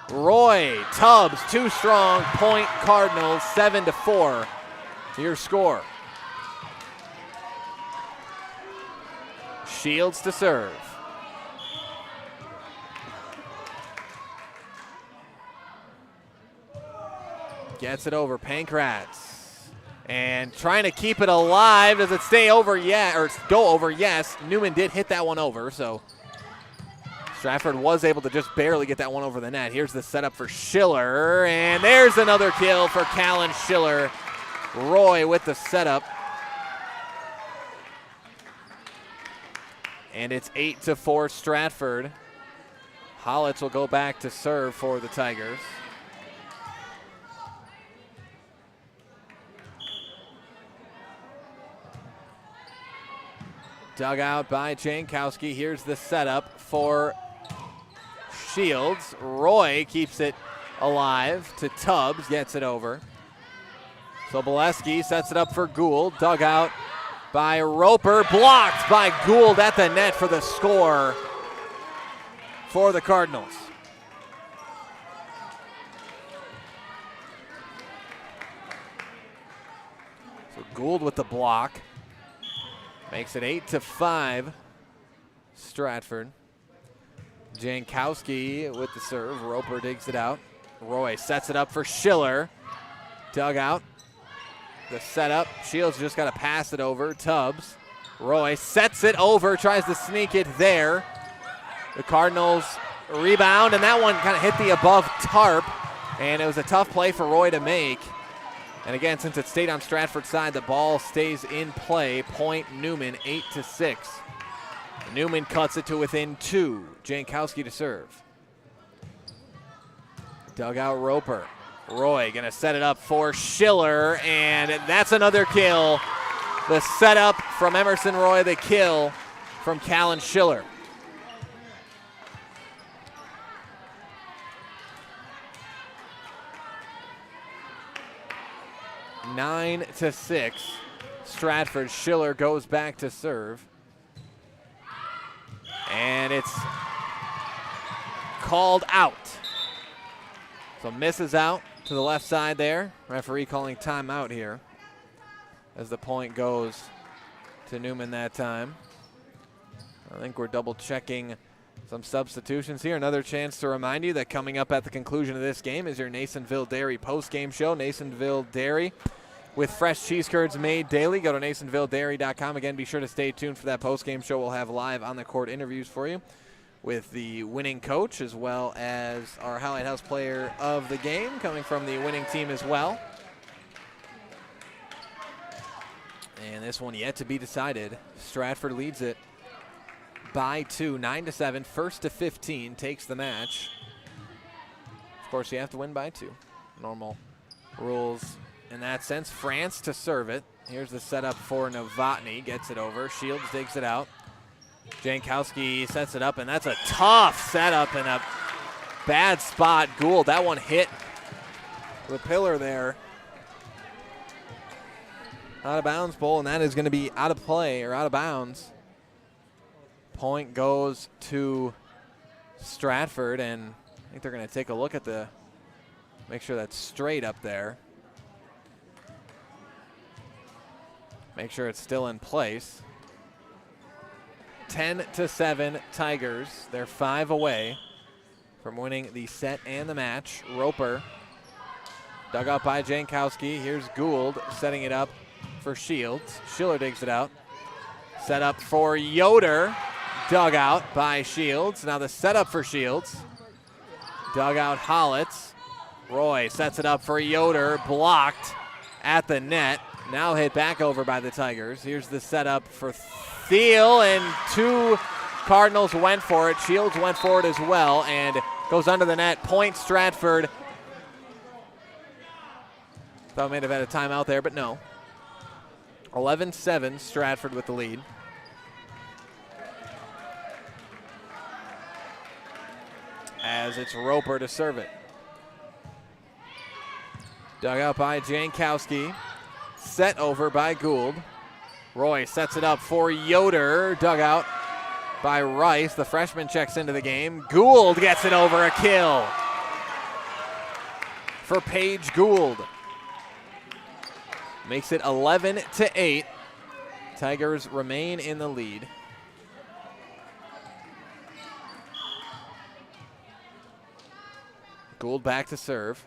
Roy, Tubbs, too strong. Point Cardinals, 7-4. Your score. Shields to serve. Gets it over, Pankratz. And trying to keep it alive. Does it stay over yet, or go over? Yes. Newman did hit that one over, so Stratford was able to just barely get that one over the net. Here's the setup for Schiller, and there's another kill for Callan Schiller. Roy with the setup. And it's 8-4 Stratford. Hollitz will go back to serve for the Tigers. Dug out by Jankowski. Here's the setup for Shields. Roy keeps it alive to Tubbs, gets it over. Soboleski sets it up for Gould. Dug out by Roper, blocked by Gould at the net for the score for the Cardinals. So Gould with the block. Makes it 8-5 Stratford. Jankowski with the serve. Roper digs it out. Roy sets it up for Schiller. Dug out. The setup. Shields just got to pass it over. Tubbs. Roy sets it over. Tries to sneak it there. The Cardinals rebound, and that one kind of hit the above tarp. And it was a tough play for Roy to make. And again, since it stayed on Stratford's side, the ball stays in play. Point Newman, 8-6. Newman cuts it to within 2. Jankowski to serve. Dug out Roper. Roy gonna set it up for Schiller, and that's another kill. The setup from Emerson Roy, the kill from Callan Schiller. (9-6). Stratford. Schiller goes back to serve. And it's called out. So misses out to the left side there. Referee calling timeout here as the point goes to Newman that time. I think we're double checking some substitutions here. Another chance to remind you that coming up at the conclusion of this game is your Nasonville Dairy post-game show. Nasonville Dairy with fresh cheese curds made daily. Go to NasonvilleDairy.com. Again, be sure to stay tuned for that post-game show. We'll have live on-the-court interviews for you with the winning coach as well as our Highlight House player of the game coming from the winning team as well. And this one yet to be decided. Stratford leads it by 2, 9-7. First to 15 takes the match. Of course, you have to win by 2. Normal rules in that sense. France to serve it. Here's the setup for Novotny. Gets it over. Shields digs it out. Jankowski sets it up, and that's a tough setup and a bad spot. Gould, that one hit the pillar there. Out of bounds, Bull, and that is going to be out of play or out of bounds. Point goes to Stratford, and I think they're going to take a look at make sure that's straight up there. Make sure it's still in place. 10-7 Tigers. They're 5 away from winning the set and the match. Roper dug out by Jankowski. Here's Gould setting it up for Shields. Schiller digs it out. Set up for Yoder. Dug out by Shields. Now the setup for Shields. Dug out Hollitz. Roy sets it up for Yoder. Blocked at the net. Now hit back over by the Tigers. Here's the setup for Thiel, and 2 Cardinals went for it. Shields went for it as well and goes under the net. Point Stratford. Thought we may have had a timeout there, but no. 11-7, Stratford with the lead. As it's Roper to serve it. Dug out by Jankowski. Set over by Gould. Roy sets it up for Yoder. Dug out by Rice. The freshman checks into the game. Gould gets it over, a kill for Paige Gould. Makes it 11-8. Tigers remain in the lead. Gould back to serve.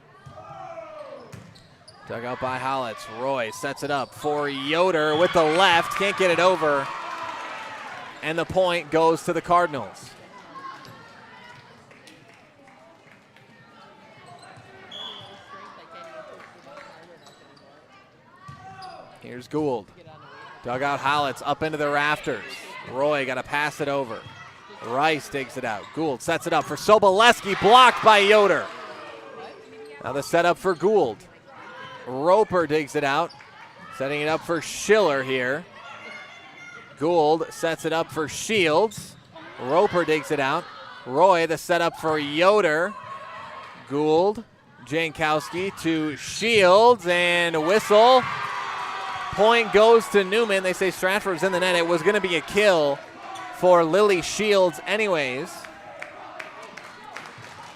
Dug out by Hollitz. Roy sets it up for Yoder with the left. Can't get it over. And the point goes to the Cardinals. Here's Gould. Dug out Hollitz up into the rafters. Roy got to pass it over. Rice digs it out. Gould sets it up for Soboleski. Blocked by Yoder. Now the setup for Gould. Roper digs it out. Setting it up for Schiller here. Gould sets it up for Shields. Roper digs it out. Roy, the setup for Yoder. Gould. Jankowski to Shields, and a whistle. Point goes to Newman. They say Stratford's in the net. It was going to be a kill for Lily Shields anyways.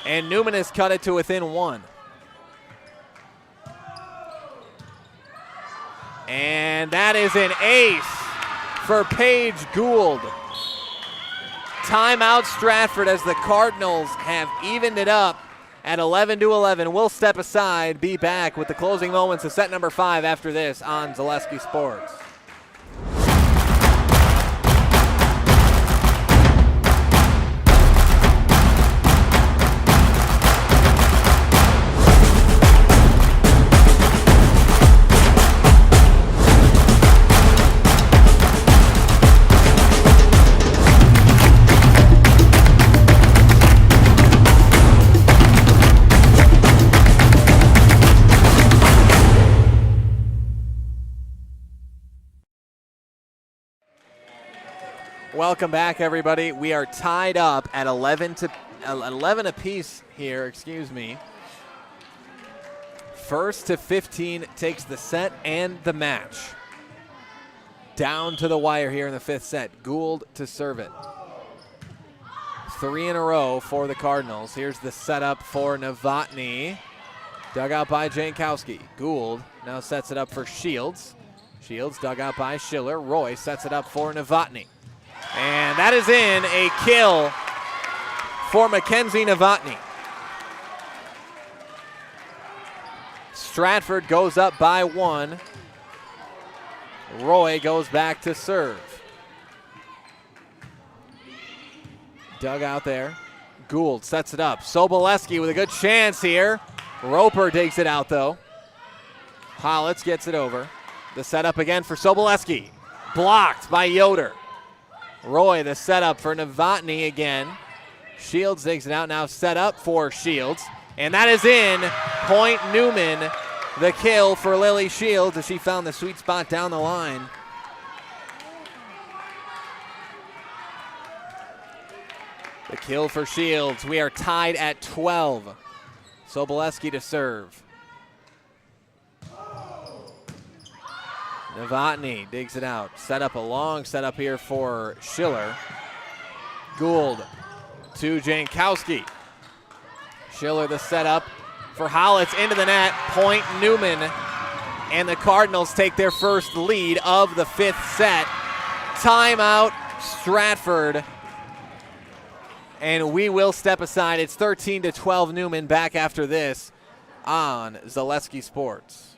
And Newman has cut it to within 1. And that is an ace for Paige Gould. Timeout Stratford as the Cardinals have evened it up at 11-11. We'll step aside, be back with the closing moments of set number 5 after this on Zaleski Sports. Welcome back, everybody. We are tied up at 11 apiece here, excuse me. First to 15 takes the set and the match. Down to the wire here in the 5th set. Gould to serve it. 3 in a row for the Cardinals. Here's the setup for Novotny. Dug out by Jankowski. Gould now sets it up for Shields. Shields dug out by Schiller. Roy sets it up for Novotny. And that is in, a kill for Mackenzie Novotny. Stratford goes up by 1. Roy goes back to serve. Dug out there. Gould sets it up. Sobolewski with a good chance here. Roper digs it out though. Holitz gets it over. The setup again for Sobolewski. Blocked by Yoder. Roy, the setup for Novotny again. Shields digs it out, now set up for Shields. And that is in. Point Newman. The kill for Lily Shields as she found the sweet spot down the line. The kill for Shields. We are tied at 12. Sobolewski to serve. Novotny digs it out. Set up a long setup here for Schiller. Gould to Jankowski. Schiller the setup for Holitz into the net. Point Newman. And the Cardinals take their first lead of the 5th set. Timeout Stratford. And we will step aside. It's 13-12 Newman. Back after this on Zaleski Sports.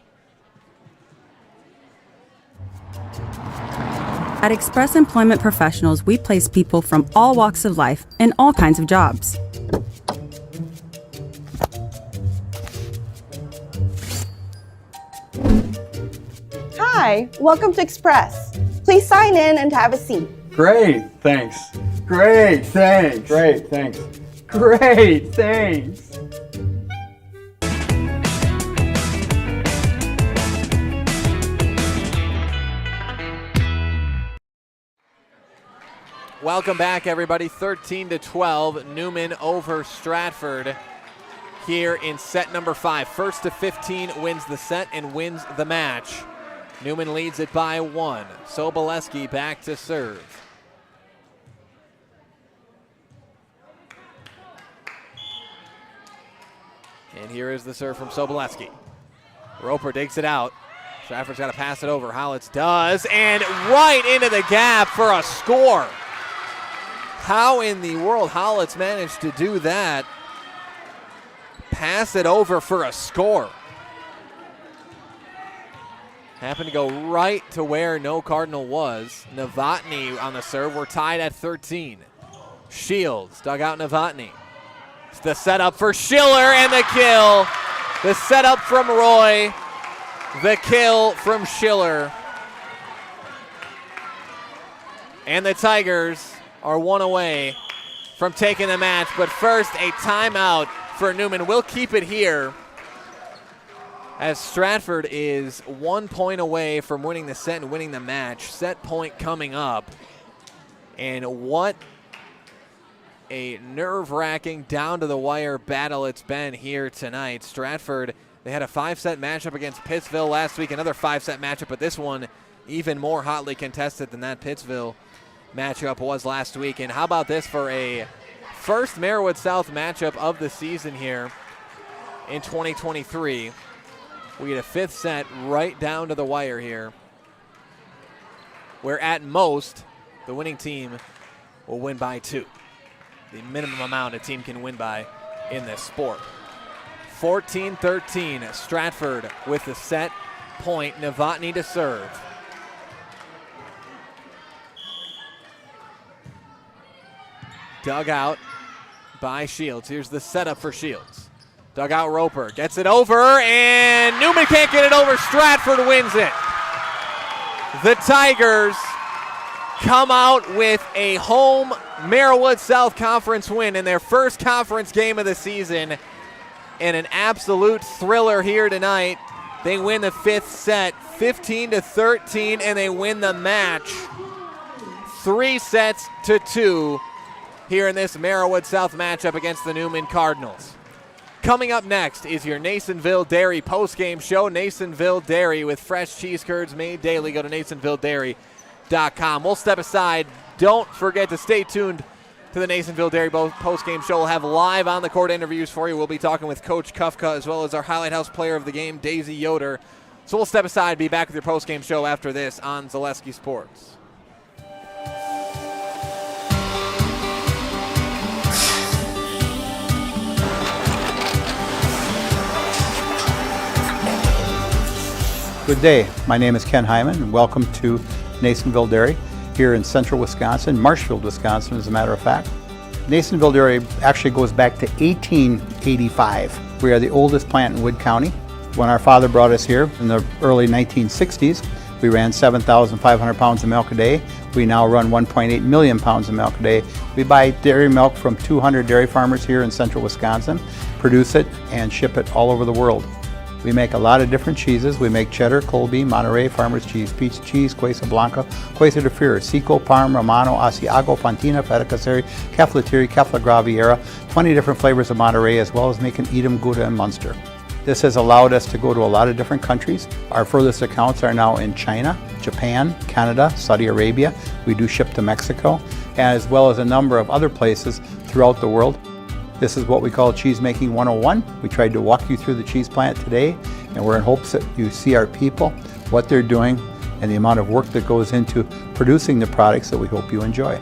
At Express Employment Professionals, we place people from all walks of life in all kinds of jobs. Hi, welcome to Express. Please sign in and have a seat. Great, thanks. Great, thanks. Great, thanks. Great, thanks. Welcome back, everybody. 13-12, Newman over Stratford here in set number 5. 1st to 15 wins the set and wins the match. Newman leads it by 1. Sobolewski back to serve. And here is the serve from Sobolewski. Roper digs it out. Stratford's got to pass it over. Holitz does, and right into the gap for a score. How in the world Holitz managed to do that? Pass it over for a score. Happened to go right to where no Cardinal was. Novotny on the serve. We're tied at 13. Shields dug out Novotny. It's the setup for Schiller and the kill. The setup from Roy. The kill from Schiller. And the Tigers are 1 away from taking the match. But first, a timeout for Newman. We'll keep it here as Stratford is 1 point away from winning the set and winning the match. Set point coming up. And what a nerve-wracking, down-to-the-wire battle it's been here tonight. Stratford, they had a 5-set matchup against Pittsville last week, another 5-set matchup, but this one even more hotly contested than that Pittsville matchup was last week. And how about this for a first Merriwood South matchup of the season here in 2023. We get a 5th set right down to the wire here, where at most the winning team will win by 2. The minimum amount a team can win by in this sport. 14-13, Stratford with the set point. Novotny to serve. Dug out by Shields. Here's the setup for Shields. Dug out Roper, gets it over, and Newman can't get it over. Stratford wins it. The Tigers come out with a home Merriwood South Conference win in their first conference game of the season, and an absolute thriller here tonight. They win the 5th set 15-13, and they win the match 3-2 here in this Merriwood South matchup against the Newman Cardinals. Coming up next is your Nasonville Dairy postgame show. Nasonville Dairy with fresh cheese curds made daily. Go to NasonvilleDairy.com. We'll step aside. Don't forget to stay tuned to the Nasonville Dairy post-game show. We'll have live on-the-court interviews for you. We'll be talking with Coach Kufka as well as our Highlight House player of the game, Daisy Yoder. So we'll step aside, be back with your post-game show after this on Zaleski Sports. Good day. My name is Ken Hyman, and welcome to Nasonville Dairy here in central Wisconsin, Marshfield, Wisconsin, as a matter of fact. Nasonville Dairy actually goes back to 1885. We are the oldest plant in Wood County. When our father brought us here in the early 1960s, we ran 7,500 pounds of milk a day. We now run 1.8 million pounds of milk a day. We buy dairy milk from 200 dairy farmers here in central Wisconsin, produce it, and ship it all over the world. We make a lot of different cheeses. We make cheddar, Colby, Monterey, Farmer's Cheese, Peach Cheese, Quesa Blanca, Quesa de Freer, Seco, Parm, Romano, Asiago, Fontina, Feta Caseri, Caflateri, Cafla Graviera, 20 different flavors of Monterey, as well as making Edam, Gouda, and Munster. This has allowed us to go to a lot of different countries. Our furthest accounts are now in China, Japan, Canada, Saudi Arabia. We do ship to Mexico, as well as a number of other places throughout the world. This is what we call Cheese Making 101. We tried to walk you through the cheese plant today, and we're in hopes that you see our people, what they're doing, and the amount of work that goes into producing the products that we hope you enjoy.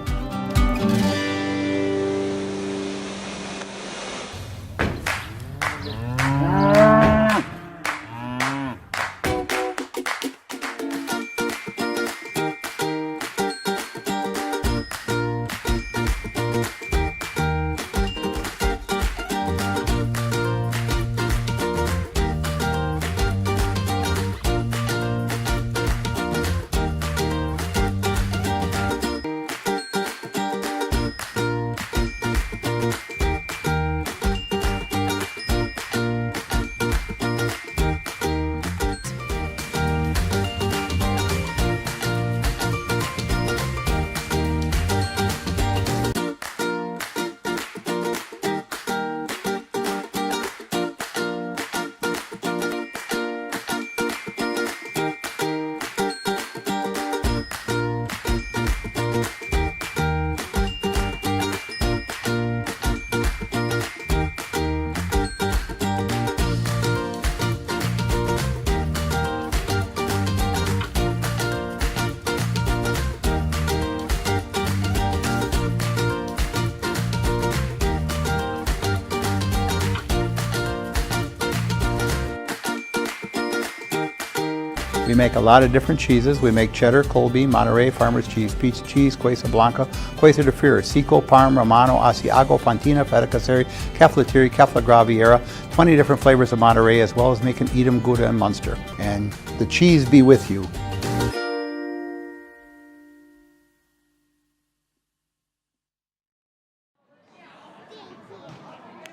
We make a lot of different cheeses. We make cheddar, Colby, Monterey, Farmer's Cheese, Peach Cheese, Quesa Blanca, Quesa de Freer, Seco, Parm, Romano, Asiago, Fontina, Feta Caseri, Caflateri, Cafla Graviera, 20 different flavors of Monterey, as well as making Edam, Gouda, and Munster. And the cheese be with you.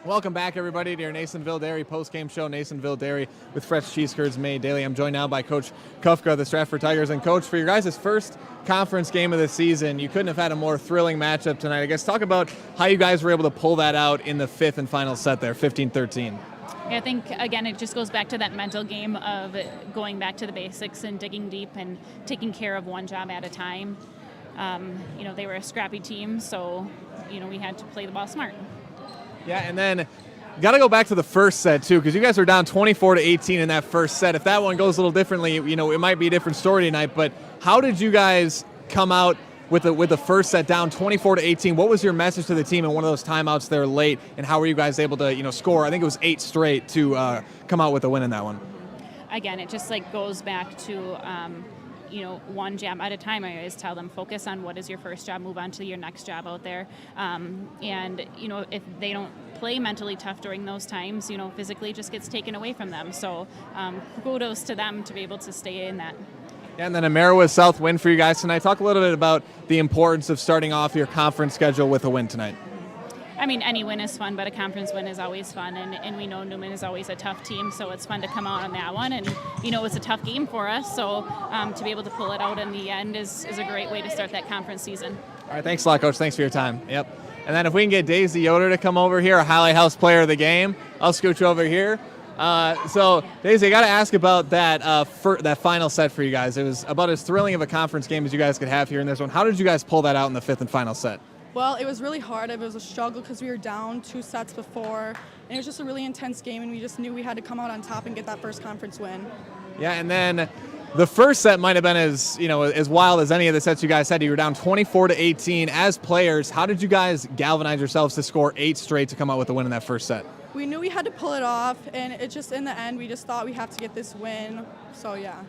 Welcome back, everybody, to your Nasonville Dairy post-game show. Nasonville Dairy with fresh cheese curds made daily. I'm joined now by Coach Kufka of the Stratford Tigers. And, Coach, for your guys' first conference game of the season, you couldn't have had a more thrilling matchup tonight. I guess talk about how you guys were able to pull that out in the fifth and final set there, 15-13. I think, again, it just goes back to that mental game of going back to the basics and digging deep and taking care of one job at a time. They were a scrappy team, so, we had to play the ball smart. Yeah, and then got to go back to the first set, too, because you guys were down 24-18 in that first set. If that one goes a little differently, it might be a different story tonight. But how did you guys come out with the first set down 24-18? What was your message to the team in one of those timeouts there late, and how were you guys able to score? I think it was 8 straight to come out with a win in that one. Again, it just goes back to one job at a time. I always tell them, focus on what is your first job, move on to your next job out there. If they don't play mentally tough during those times, physically just gets taken away from them. So kudos to them to be able to stay in that. Yeah, and then a Meriwether South win for you guys tonight. Talk a little bit about the importance of starting off your conference schedule with a win tonight. I mean, any win is fun, but a conference win is always fun, and we know Newman is always a tough team, so it's fun to come out on that one, and it's a tough game for us, so to be able to pull it out in the end is a great way to start that conference season. All right, thanks a lot, Coach. Thanks for your time. Yep. And then if we can get Daisy Yoder to come over here, our Highlight House player of the game, I'll scoot you over here. So, Daisy, I got to ask about that that final set for you guys. It was about as thrilling of a conference game as you guys could have here in this one. How did you guys pull that out in the fifth and final set? Well, it was really hard. It was a struggle because we were down 2 sets before, and it was just a really intense game, and we just knew we had to come out on top and get that first conference win. Yeah, and then the first set might have been as wild as any of the sets you guys had. You were down 24-18. As players, how did you guys galvanize yourselves to score 8 straight to come out with the win in that first set? We knew we had to pull it off, and it just in the end, we just thought we have to get this win. So yeah.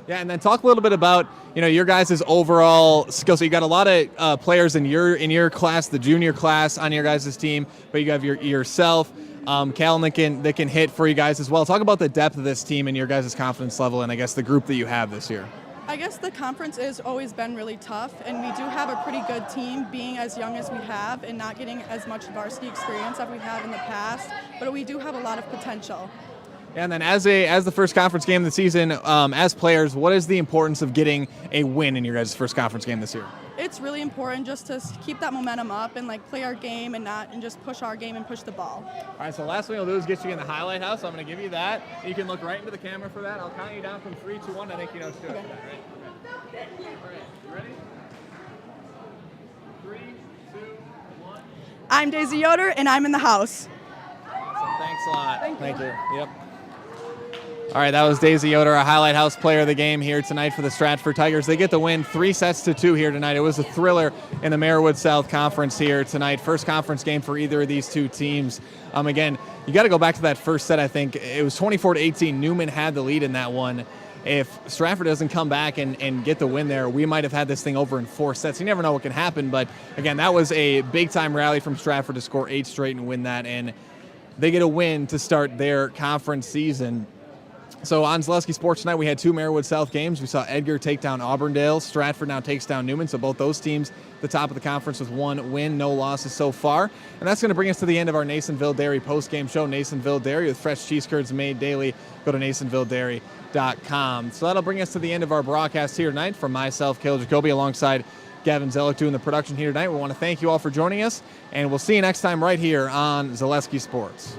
Yeah, and then talk a little bit about your guys' overall skill. So you got a lot of players in your class, the junior class, on your guys' team, but you have yourself, Callan, that can hit for you guys as well. Talk about the depth of this team and your guys' confidence level, and I guess the group that you have this year. I guess the conference has always been really tough, and we do have a pretty good team being as young as we have and not getting as much varsity experience as we have in the past, but we do have a lot of potential. And then as the first conference game of the season, as players, what is the importance of getting a win in your guys' first conference game this year? It's really important just to keep that momentum up and play our game and just push our game and push the ball. All right, so last thing we'll do is get you in the highlight house. I'm going to give you that. You can look right into the camera for that. I'll count you down from 3, 2, 1. I think you know what to do. Okay. Right? Okay. All right, you ready? 3, 2, 1. I'm Daisy Yoder, and I'm in the house. Awesome. Thanks a lot. Thank you. Yep. All right, that was Daisy Yoder, a highlight house player of the game here tonight for the Stratford Tigers. They get the win 3-2 here tonight. It was a thriller in the Marywood South Conference here tonight. First conference game for either of these two teams. Again, you got to go back to that first set, I think. It was 24-18. Newman had the lead in that one. If Stratford doesn't come back and get the win there, we might have had this thing over in 4 sets. You never know what can happen, but again, that was a big-time rally from Stratford to score 8 straight and win that, and they get a win to start their conference season. So on Zaleski Sports tonight, we had 2 Marywood South games. We saw Edgar take down Auburndale. Stratford now takes down Newman. So both those teams the top of the conference with 1 win, no losses so far. And that's going to bring us to the end of our Nasonville Dairy post-game show. Nasonville Dairy with fresh cheese curds made daily. Go to NasonvilleDairy.com. So that'll bring us to the end of our broadcast here tonight. From myself, Caleb Jacoby, alongside Gavin Zellick doing the production here tonight. We want to thank you all for joining us, and we'll see you next time right here on Zaleski Sports.